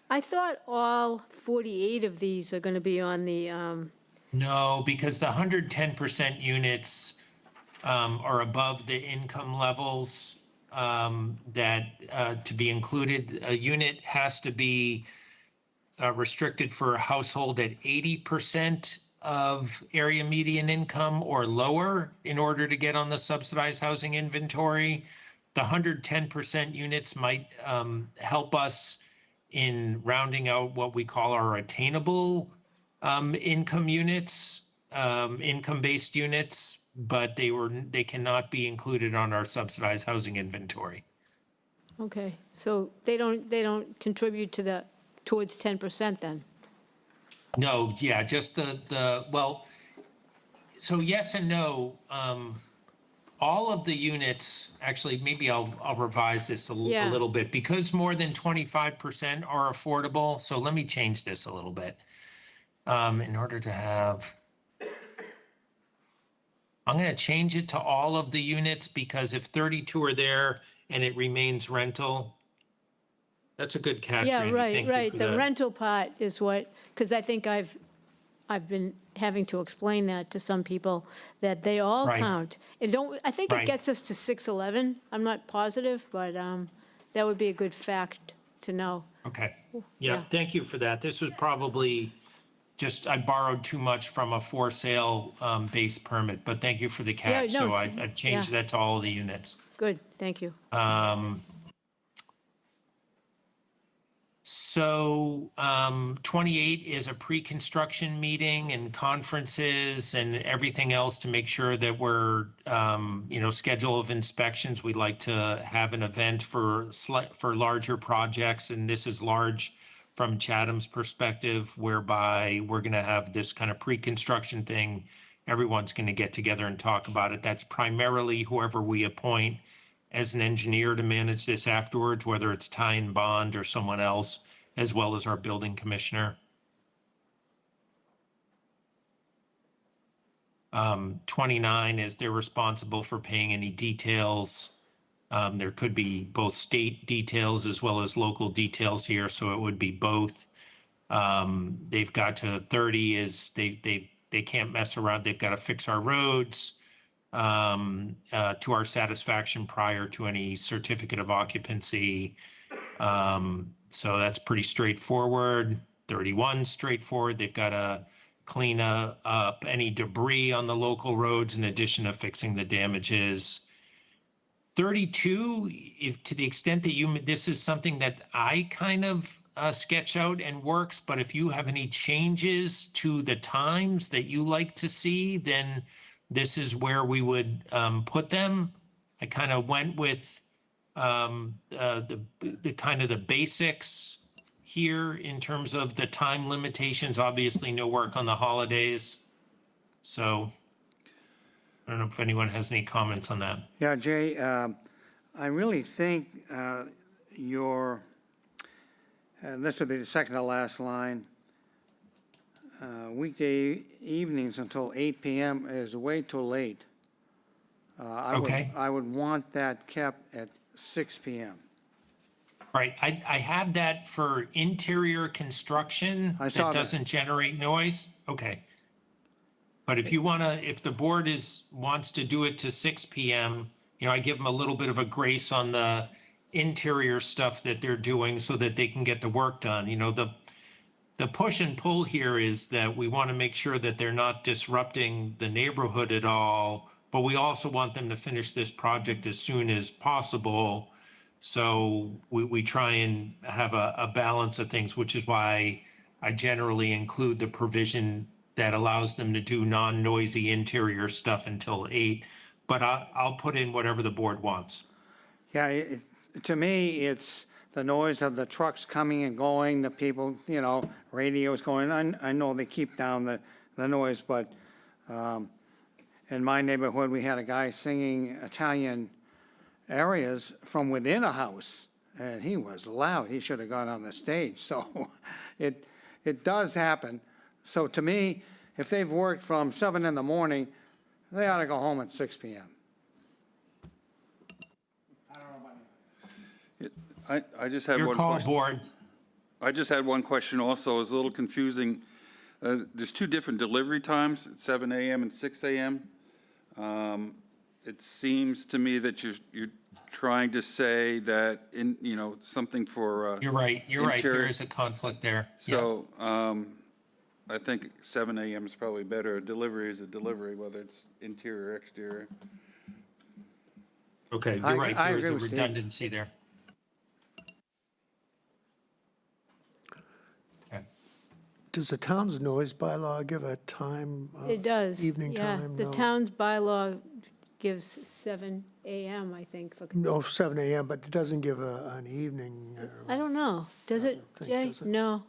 I thought all 48 of these are going to be on the, No, because the 110% units are above the income levels that to be included. A unit has to be restricted for a household at 80% of area median income or lower in order to get on the subsidized housing inventory. The 110% units might help us in rounding out what we call our attainable income units, income-based units, but they cannot be included on our subsidized housing inventory. okay, so they don't contribute towards 10% then? No, yeah, just well, so yes and no. All of the units, actually, maybe I'll revise this a Yeah. little bit, because more than 25% are affordable. So let me change this a little bit. In order to have, I'm going to change it to all of the units, because if 32 are there and it remains rental, that's a good catch, Yeah, Randy. right, Thank you right. for The that. rental part is what, because I think I've been having to explain that to some people, that they all Right. count. I think it Right. gets us to 611. I'm not positive, but that would be a good fact to know. Okay. Yeah. Yeah, thank you for that. This was probably just, I borrowed too much from a for sale base permit, but thank you for the catch. no, So I've changed yeah. that to all of the units. Good, thank you. So 28 is a pre-construction meeting and conferences and everything else to make sure that we're, schedule of inspections. We'd like to have an event for larger projects, and this is large from Chatham's perspective, whereby we're going to have this kind of pre-construction thing. Everyone's going to get together and talk about it. That's primarily whoever we appoint as an engineer to manage this afterwards, whether it's Ty and Bond or someone else, as well as our building commissioner. 29 is they're responsible for paying any details There could be both state details as well as local details here, so it would be both. They've got to 30 is they can't mess around. They've got to fix our roads to our satisfaction prior to any certificate of occupancy. So that's pretty straightforward. 31 straightforward. They've got to clean up any debris on the local roads in addition to fixing the damages. 32, if to the extent that this is something that I kind of sketch out and works, but if you have any changes to the times that you like to see, then this is where we would put them. I kind of went with the kind of the basics here in terms of the time limitations. Obviously, no work on the holidays. So I don't know if anyone has any comments on that. Yeah, Jay, I really think this would be the second to last line. Weekday evenings until 8 p.m. is way too late. Okay. I would want that kept at 6 p.m. Right, I have that for interior construction I saw that that. doesn't generate noise. Okay. But if you if the board wants to do it to 6 p.m., I give them a little bit of a grace on the interior stuff that they're doing so that they can get the work done. The push and pull here is that we want to make sure that they're not disrupting the neighborhood at all, but we also want them to finish this project as soon as possible. So we try and have a balance of things, which is why I generally include the provision that allows them to do non-noisy interior stuff until 8, but I'll put in whatever the board wants. Yeah, to me, it's the noise of the trucks coming and going, the people, radios going. I know they keep down the noise, but in my neighborhood, we had a guy singing Italian areas from within a house, and he was loud. He should have gone on the stage. So it does happen. So to me, if they've worked from 7 in the morning, they ought to go home at 6 p.m. I just had Your one call, question. board. I just had one question also. It's a little confusing. There's two different delivery times, at 7 a.m. and 6 a.m. It seems to me that you're trying to say that something for You're right. There interior. is a conflict there. So I think 7 a.m. is probably better. A delivery is a delivery, whether it's interior or exterior. Okay, I you're right. There is agree a with Steve. redundancy there. Does the town's noise bylaw give a time? It does. Evening Yeah, time? the No. town's bylaw gives 7 a.m., I think, for, No, 7 a.m., but it doesn't give an evening. I don't know. Does it, think, Jay? does it? No.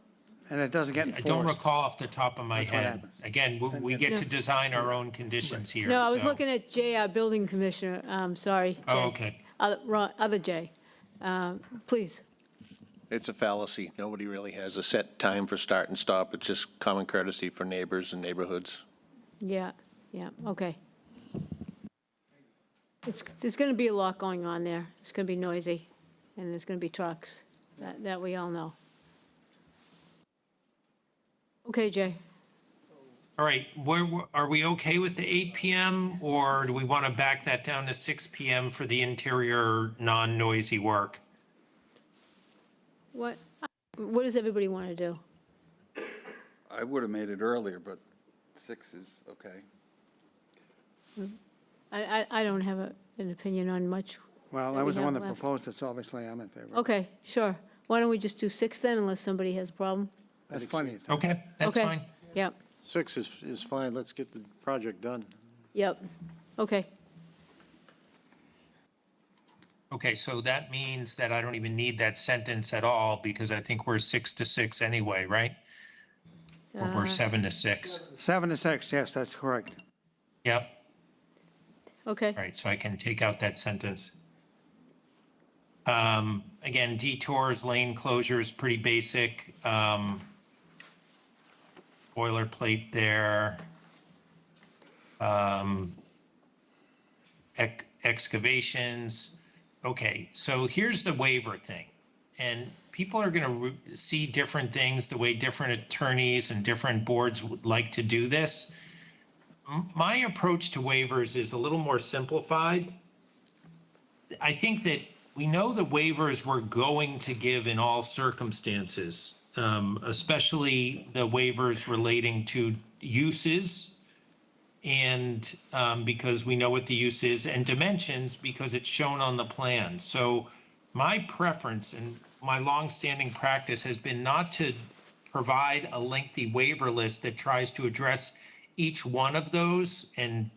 And it doesn't get I enforced. don't recall off the top of my That's what head. happens. Again, we get to design our own conditions here. No, I was so- looking at Jay, our building commissioner. Sorry, Jay. Oh, okay. Other Jay. Please. It's a fallacy. Nobody really has a set time for start and stop. It's just common courtesy for neighbors and neighborhoods. Yeah, okay. There's going to be a lot going on there. It's going to be noisy, and there's going to be trucks. That we all know. Okay, Jay. All right, are we okay with the 8 p.m. or do we want to back that down to 6 p.m. for the interior non-noisy work? What does everybody want to do? I would have made it earlier, but 6 is okay. I don't have an opinion on much. Well, that I we was the one have that left. proposed it, so obviously I'm in favor. Okay, sure. Why don't we just do 6 then, unless somebody has a problem? That's plenty of time. Okay, that's Okay. fine. Yep, 6 is fine. Let's get the project done. yep. Okay. Okay, so that means that I don't even need that sentence at all because I think we're 6 to 6 anyway, right? Or we're 7 to 6. 7 to 6, yes, that's correct. Yep. Okay. All right, so I can take out that sentence. Again, detours, lane closures, pretty basic. Boilerplate there. Excavations. Okay, so here's the waiver thing. And people are going to see different things, the way different attorneys and different boards would like to do this. My approach to waivers is a little more simplified. I think that we know the waivers we're going to give in all circumstances, especially the waivers relating to uses, and because we know what the use is, and dimensions because it's shown on the plan. So my preference and my longstanding practice has been not to provide a lengthy waiver list that tries to address each one of those and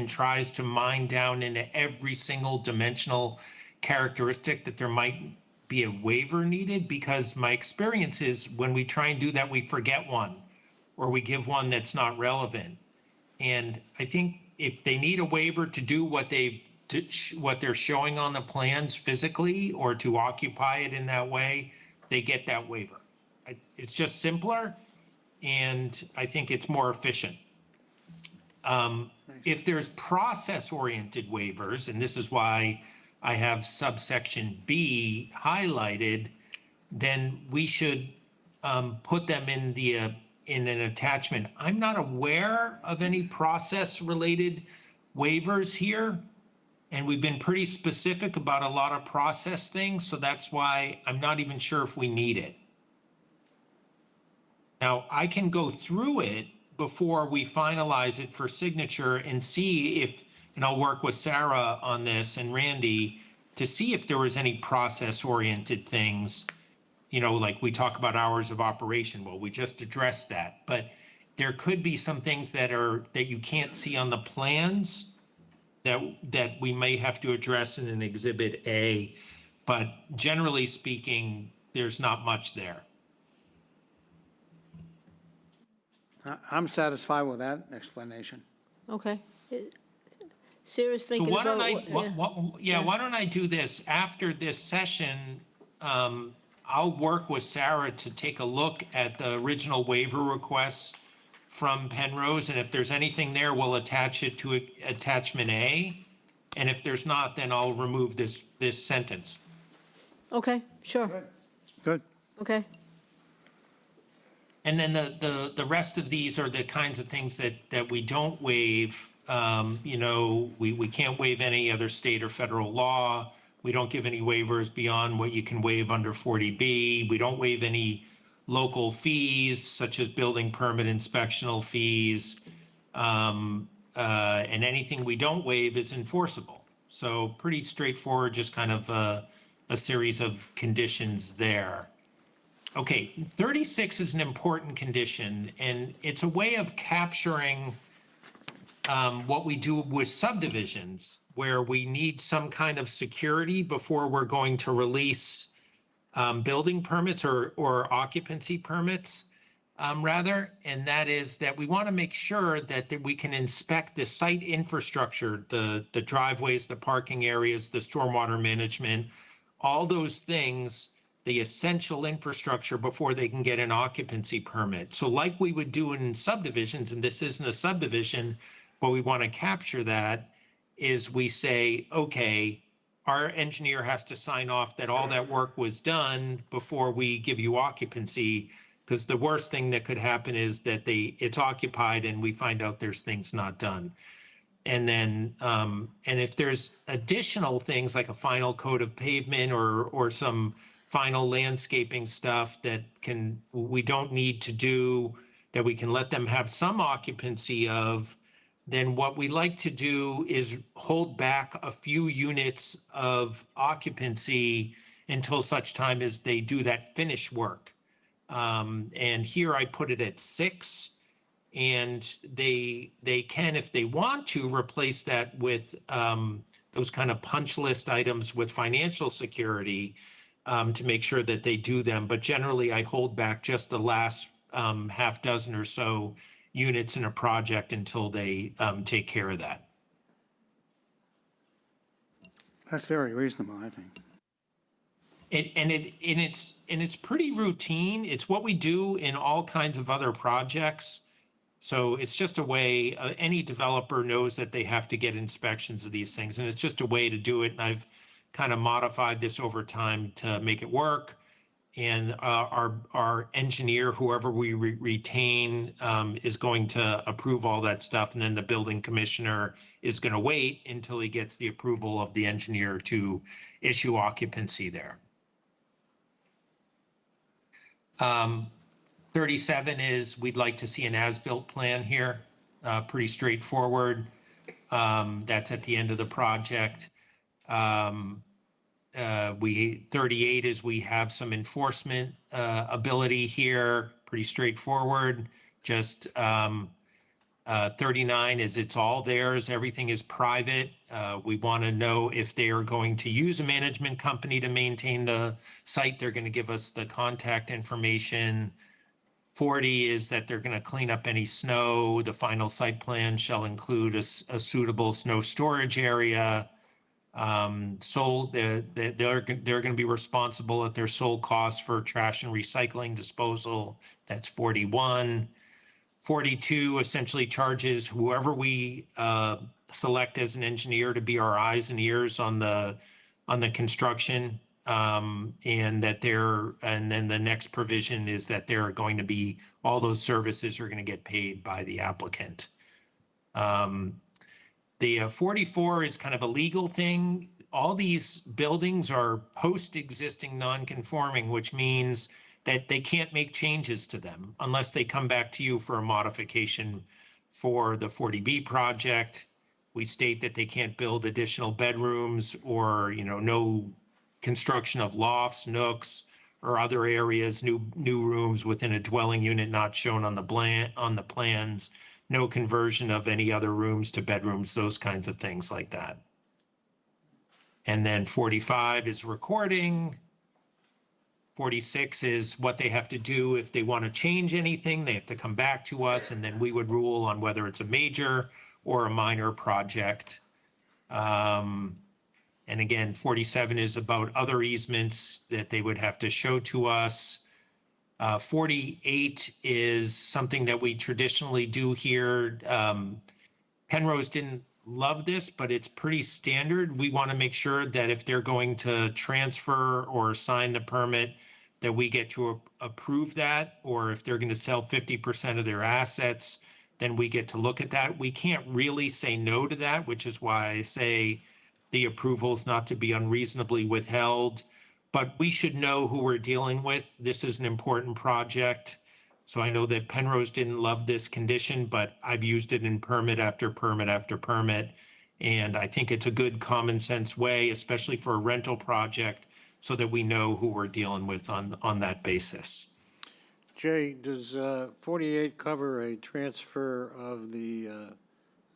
tries to mine down into every single dimensional characteristic that there might be a waiver needed, because my experience is when we try and do that, we forget one, or we give one that's not relevant. And I think if they need a waiver to do what what they're showing on the plans physically, or to occupy it in that way, they get that waiver. It's just simpler, and I think it's more efficient. If there's process-oriented waivers, and this is why I have subsection B highlighted, then we should put them in in an attachment. I'm not aware of any process-related waivers here, and we've been pretty specific about a lot of process things, so that's why I'm not even sure if we need it. Now, I can go through it before we finalize it for signature and see if, and I'll work with Sarah on this and Randy to see if there was any process-oriented things, like we talk about hours of operation. Well, we just addressed that, but there could be some things that you can't see on the plans that we may have to address in an Exhibit A, but generally speaking, there's not much there. I'm satisfied with that explanation. Okay. Sarah's So thinking why about. don't why don't I do this? After this session, I'll work with Sarah to take a look at the original waiver requests from Penrose, and if there's anything there, we'll attach it to attachment A. And if there's not, then I'll remove this sentence. Okay, sure. Good. Okay. And then the rest of these are the kinds of things that we don't waive. We can't waive any other state or federal law. We don't give any waivers beyond what you can waive under 40B. We don't waive any local fees, such as building permit inspectional fees. And anything we don't waive is enforceable. So pretty straightforward, just kind of a series of conditions there. Okay, 36 is an important condition, and it's a way of capturing what we do with subdivisions, where we need some kind of security before we're going to release building permits or occupancy permits, rather. And that is that we want to make sure that we can inspect the site infrastructure, the driveways, the parking areas, the stormwater management, all those things, the essential infrastructure before they can get an occupancy permit. So like we would do in subdivisions, and this isn't a subdivision, but we want to capture that, is we say, okay, our engineer has to sign off that all that work was done before we give you occupancy, because the worst thing that could happen is that it's occupied and we find out there's things not done. And then, and if there's additional things like a final coat of pavement or some final landscaping stuff that we don't need to do, that we can let them have some occupancy of, then what we like to do is hold back a few units of occupancy until such time as they do that finish work. And here I put it at 6. And they can, if they want to, replace that with those kind of punch list items with financial security to make sure that they do them. But generally, I hold back just the last half dozen or so units in a project until they take care of that. That's very reasonable, I think. It's pretty routine. It's what we do in all kinds of other projects. So it's just a way, any developer knows that they have to get inspections of these things, and it's just a way to do it. And I've kind of modified this over time to make it work. And our engineer, whoever we retain, is going to approve all that stuff. And then the building commissioner is going to wait until he gets the approval of the engineer to issue occupancy there. 37 is, we'd like to see an as-built plan here, pretty straightforward. That's at the end of the project. 38 is we have some enforcement ability here, pretty straightforward. Just 39 is it's all theirs, everything is private. We want to know if they are going to use a management company to maintain the site. They're going to give us the contact information. 40 is that they're going to clean up any snow. The final site plan shall include a suitable snow storage area. They're going to be responsible at their sole cost for trash and recycling disposal. That's 41. 42 essentially charges whoever we select as an engineer to be our eyes and ears on the construction. And then the next provision is that they're going to be, all those services are going to get paid by the applicant. The 44 is kind of a legal thing. All these buildings are post-existing non-conforming, which means that they can't make changes to them unless they come back to you for a modification for the 40B project. We state that they can't build additional bedrooms or, no construction of lofts, nooks, or other areas, new rooms within a dwelling unit not shown on the plans. No conversion of any other rooms to bedrooms, those kinds of things like that. And then 45 is recording. 46 is what they have to do if they want to change anything. They have to come back to us, and then we would rule on whether it's a major or a minor project. And again, 47 is about other easements that they would have to show to us. 48 is something that we traditionally do here. Penrose didn't love this, but it's pretty standard. We want to make sure that if they're going to transfer or sign the permit, that we get to approve that, or if they're going to sell 50% of their assets, then we get to look at that. We can't really say no to that, which is why I say the approval is not to be unreasonably withheld. But we should know who we're dealing with. This is an important project. So I know that Penrose didn't love this condition, but I've used it in permit after permit after permit. And I think it's a good common sense way, especially for a rental project, so that we know who we're dealing with on that basis. Jay, does 48 cover a transfer of the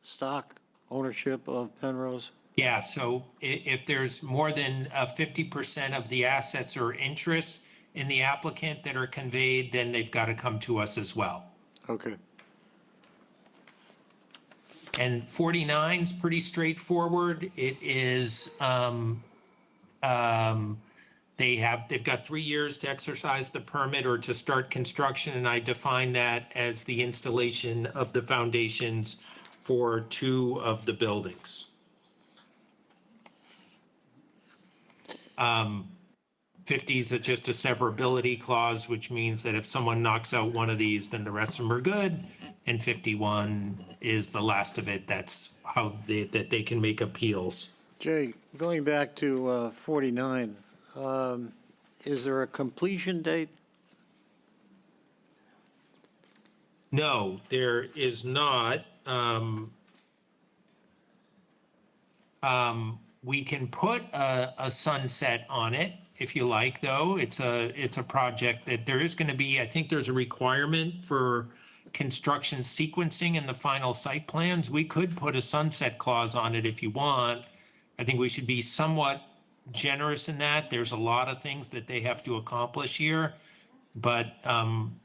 stock ownership of Penrose? Yeah, so if there's more than 50% of the assets or interests in the applicant that are conveyed, then they've got to come to us as well. Okay. And 49 is pretty straightforward. It is, they've got 3 years to exercise the permit or to start construction, and I define that as the installation of the foundations for 2 of the buildings. 50 is just a severability clause, which means that if someone knocks out one of these, then the rest of them are good. And 51 is the last of it. That's how that they can make appeals. Jay, going back to 49, is there a completion date? No, there is not. We can put a sunset on it if you like, though. It's a project that there is going to be, I think there's a requirement for construction sequencing in the final site plans. We could put a sunset clause on it if you want. I think we should be somewhat generous in that. There's a lot of things that they have to accomplish here, but, and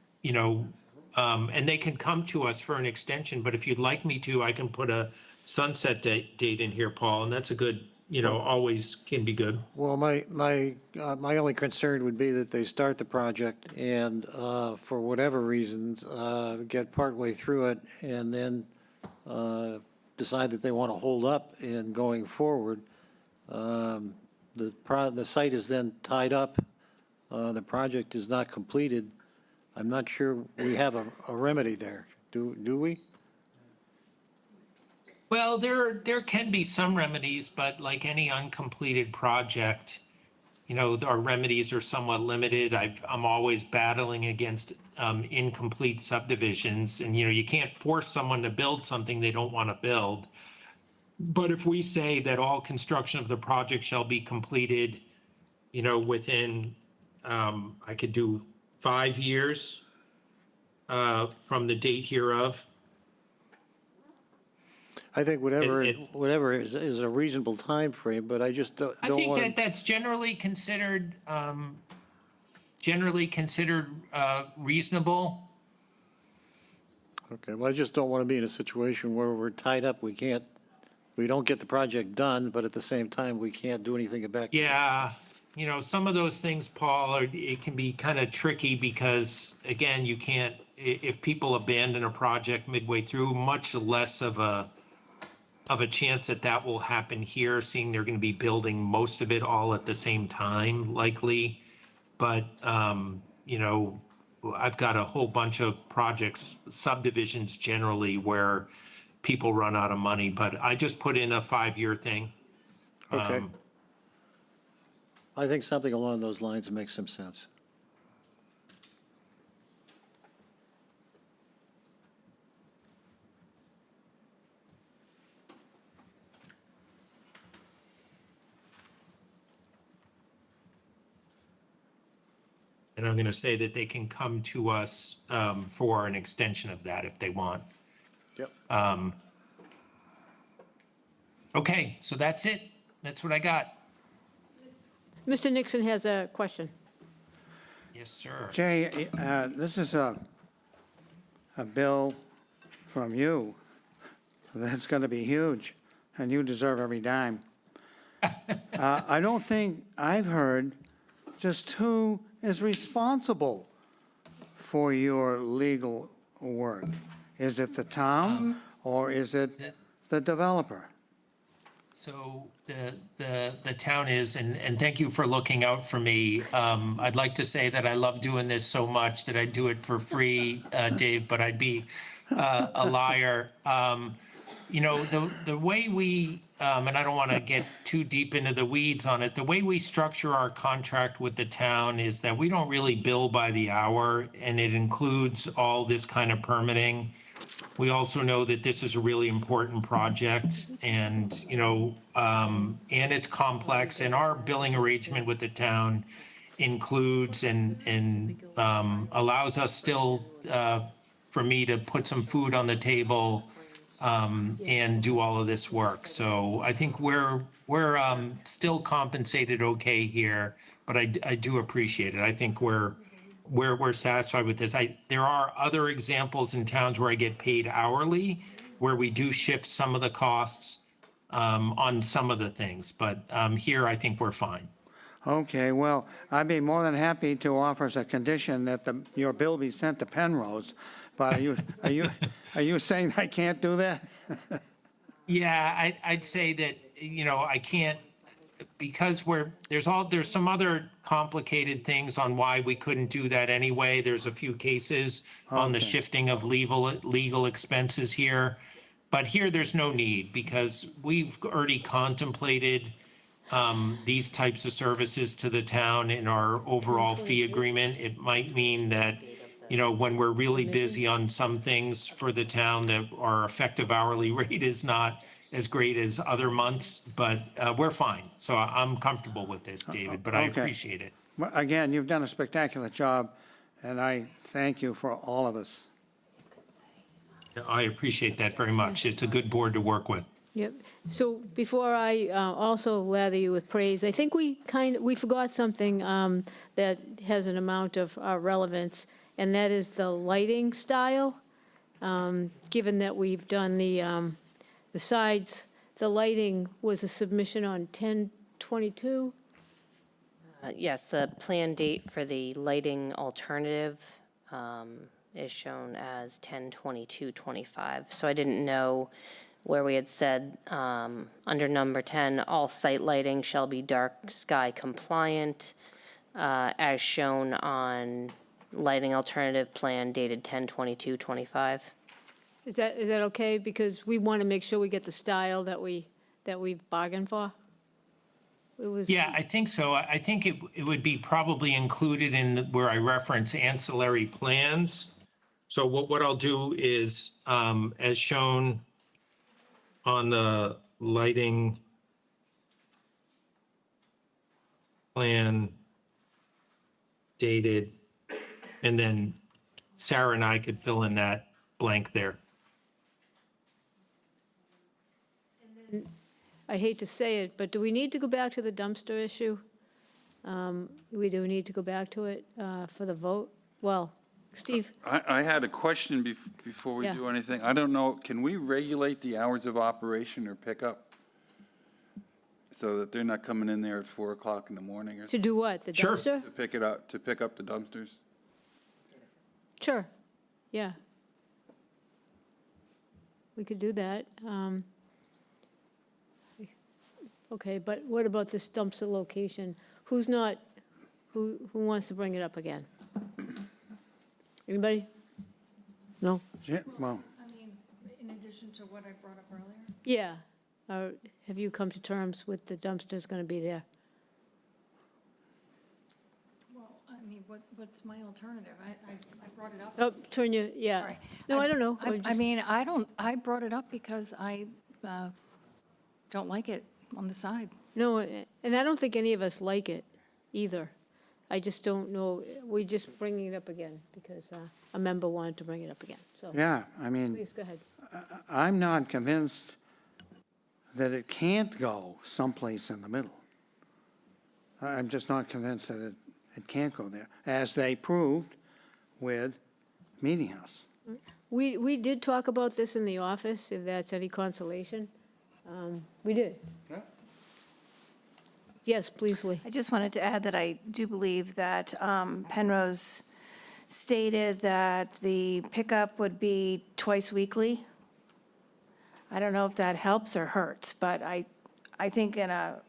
they can come to us for an extension, but if you'd like me to, I can put a sunset date in here, Paul, and that's a good, always can be good. Well, my only concern would be that they start the project and, for whatever reasons, get partway through it and then decide that they want to hold up in going forward. the site is then tied up, the project is not completed, I'm not sure we have a remedy there. Do we? Well, there can be some remedies, but like any uncompleted project, you know, our remedies are somewhat limited. I'm always battling against incomplete subdivisions, and, you know, you can't force someone to build something they don't want to build. But if we say that all construction of the project shall be completed, you know, within, I could do 5 years from the date hereof. I think whatever, It- whatever is a reasonable time frame, but I just don't I want think to. that that's generally considered reasonable. Okay, well, I just don't want to be in a situation where we're tied up, we don't get the project done, but at the same time, we can't do anything about. Yeah, you know, some of those things, Paul, it can be kind of tricky because, again, you can't, if people abandon a project midway through, much less of a chance that that will happen here, seeing they're going to be building most of it all at the same time, likely. But, you know, I've got a whole bunch of projects, subdivisions generally, where people run out of money, but I just put in a 5-year thing. Okay. I think something along those lines makes some sense. And I'm going to say that they can come to us for an extension of that if they want. Yep. Okay, so that's it. That's what I got. Mr. Nixon has a question. Yes, sir. Jay, this is a bill from you that's going to be huge, and you deserve every dime. I don't think I've heard just who is responsible for your legal work. Is it the town, or is it the developer? So the town is, and thank you for looking out for me. I'd like to say that I love doing this so much that I'd do it for free, Dave, but I'd be a liar. You know, the way we, and I don't want to get too deep into the weeds on it, the way we structure our contract with the town is that we don't really bill by the hour, and it includes all this kind of permitting. We also know that this is a really important project and, you know, and it's complex, and our billing arrangement with the town includes and allows us still, for me to put some food on the table and do all of this work. So I think we're still compensated okay here, but I do appreciate it. I think we're satisfied with this. There are other examples in towns where I get paid hourly, where we do shift some of the costs on some of the things, but here I think we're fine. Okay, well, I'd be more than happy to offer as a condition that your bill be sent to Penrose, but are you saying I can't do that? Yeah, I'd say that, you know, I can't, because there's some other complicated things on why we couldn't do that anyway. There's a few cases on the Okay. shifting of legal expenses here. But here, there's no need, because we've already contemplated these types of services to the town in our overall fee agreement. It might mean that, you know, when we're really busy on some things for the town, that our effective hourly rate is not as great as other months, but we're fine. So I'm comfortable with this, David, but I Okay. appreciate it. Well, again, you've done a spectacular job, and I thank you for all of us. I appreciate that very much. It's a good board to work with. Yep. So before I also lather you with praise, I think we forgot something that has an amount of relevance, and that is the lighting style. Given that we've done the sides, the lighting was a submission on 10/22. Yes, the plan date for the lighting alternative is shown as 10/22/25. So I didn't know where we had said, under number 10, all site lighting shall be dark sky compliant, as shown on lighting alternative plan dated 10/22/25. Is that okay? Because we want to make sure we get the style that we bargained for. It was. Yeah, I think so. I think it would be probably included in where I reference ancillary plans. So what I'll do is, as shown on the lighting plan dated, and then Sarah and I could fill in that blank there. I hate to say it, but do we need to go back to the dumpster issue? We do need to go back to it for the vote? Well, Steve, I had a question before we Yeah. do anything. I don't know, can we regulate the hours of operation or pickup? So that they're not coming in there at 4 o'clock in the morning or to something, do what? The Sure. dumpster? to pick it up, to pick up the dumpsters? Sure, yeah. We could do that. Okay, but what about this dumpster location? Who wants to bring it up again? Anybody? No? Yeah, well, I mean, in addition to what I brought up earlier? Yeah. Have you come to terms with the dumpster's going to be there? Well, I mean, what's my alternative? I brought it up. Oh, turn your, yeah. Sorry. No, I don't know. I mean, I brought it up because I don't like it on the side. No, and I don't think any of us like it either. I just don't know, we're just bringing it up again because a member wanted to bring it up again, so. yeah, I mean, Please, go ahead. I'm not convinced that it can't go someplace in the middle. I'm just not convinced that it can't go there, as they proved with Meeting House. We did talk about this in the office, if that's any consolation. We did. Yeah. Yes, please, Lee. I just wanted to add that I do believe that Penrose stated that the pickup would be twice weekly. I don't know if that helps or hurts, but I think in a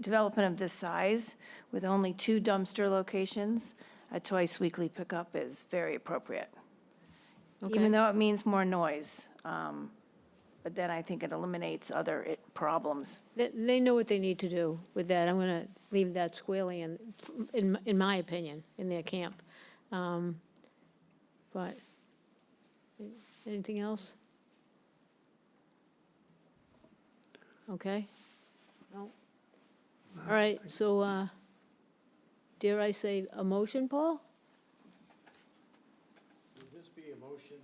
development of this size, with only 2 dumpster locations, a twice weekly pickup is very appropriate. Okay. Even though it means more noise, but then I think it eliminates other problems. They know what they need to do with that. I'm going to leave that squarely in my opinion, in their camp. But, anything else? Okay? No? All right, so, dare I say a motion, Paul? Would this be a motion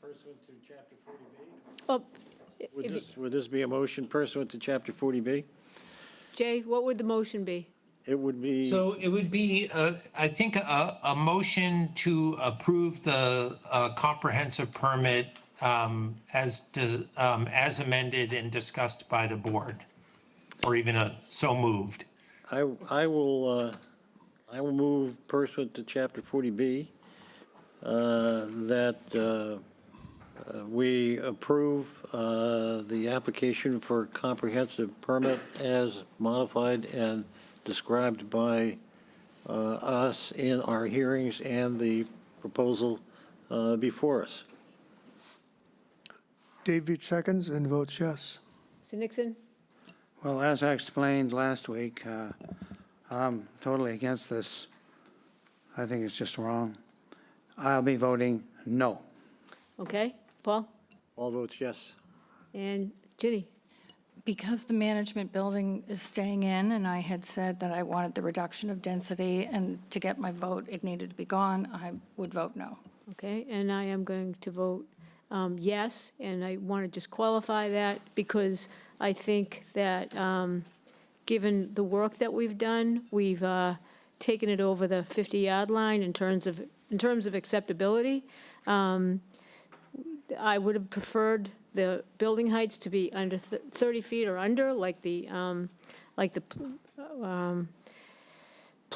pursuant to Chapter 40B? Oh, if you- Would this be a motion pursuant to Chapter 40B? Jay, what would the motion be? It would be. So it would be, I think, a motion to approve the comprehensive permit as amended and discussed by the board, or even so moved. I will move pursuant to Chapter 40B that we approve the application for comprehensive permit as modified and described by us in our hearings and the proposal before us. David seconds and votes yes. Mr. Nixon? Well, as I explained last week, I'm totally against this. I think it's just wrong. I'll be voting no. Okay, Paul? All votes yes. And Ginny? Because the management building is staying in, and I had said that I wanted the reduction of density, and to get my vote, it needed to be gone, I would vote no. Okay, and I am going to vote yes, and I want to just qualify that because I think that, given the work that we've done, we've taken it over the 50-yard line in terms of acceptability. I would have preferred the building heights to be under 30 feet or under, like the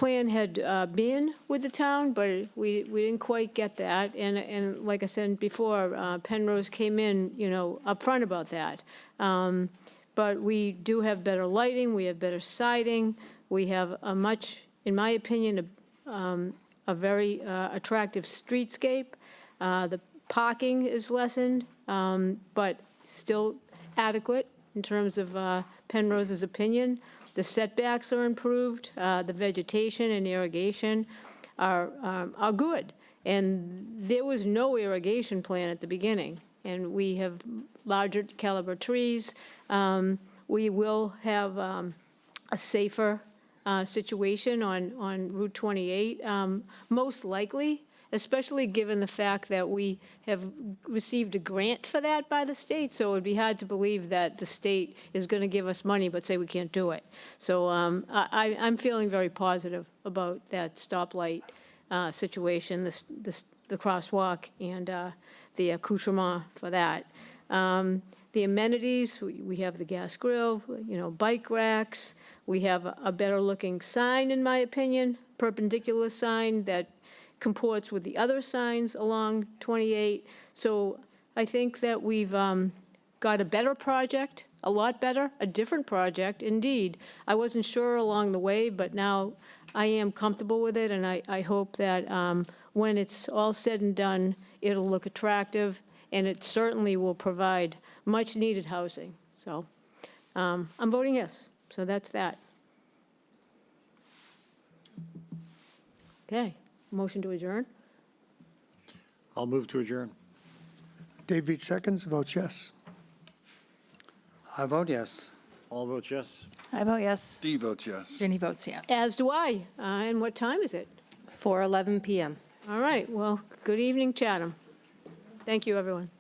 plan had been with the town, but we didn't quite get that. And like I said before, Penrose came in, upfront about that. But we do have better lighting, we have better siding, we have a much, in my opinion, a very attractive streetscape. The parking is lessened, but still adequate in terms of Penrose's opinion. The setbacks are improved, the vegetation and irrigation are good. And there was no irrigation plan at the beginning, and we have larger caliber trees. We will have a safer situation on Route 28, most likely, especially given the fact that we have received a grant for that by the state, so it would be hard to believe that the state is going to give us money but say we can't do it. So I'm feeling very positive about that stoplight situation, the crosswalk, and the accoutrement for that. The amenities, we have the gas grill, bike racks. We have a better-looking sign, in my opinion, perpendicular sign that comports with the other signs along 28. So I think that we've got a better project, a lot better, a different project, indeed. I wasn't sure along the way, but now I am comfortable with it, and I hope that when it's all said and done, it'll look attractive, and it certainly will provide much-needed housing. So I'm voting yes, so that's that. Okay, motion to adjourn? I'll move to adjourn. Dave Veach seconds, votes yes. I vote yes. All votes yes. I vote yes. Steve votes yes. Jenny votes yes. As do I. And what time is it? 4:11 PM. All right, well, good evening, Chatham. Thank you, everyone.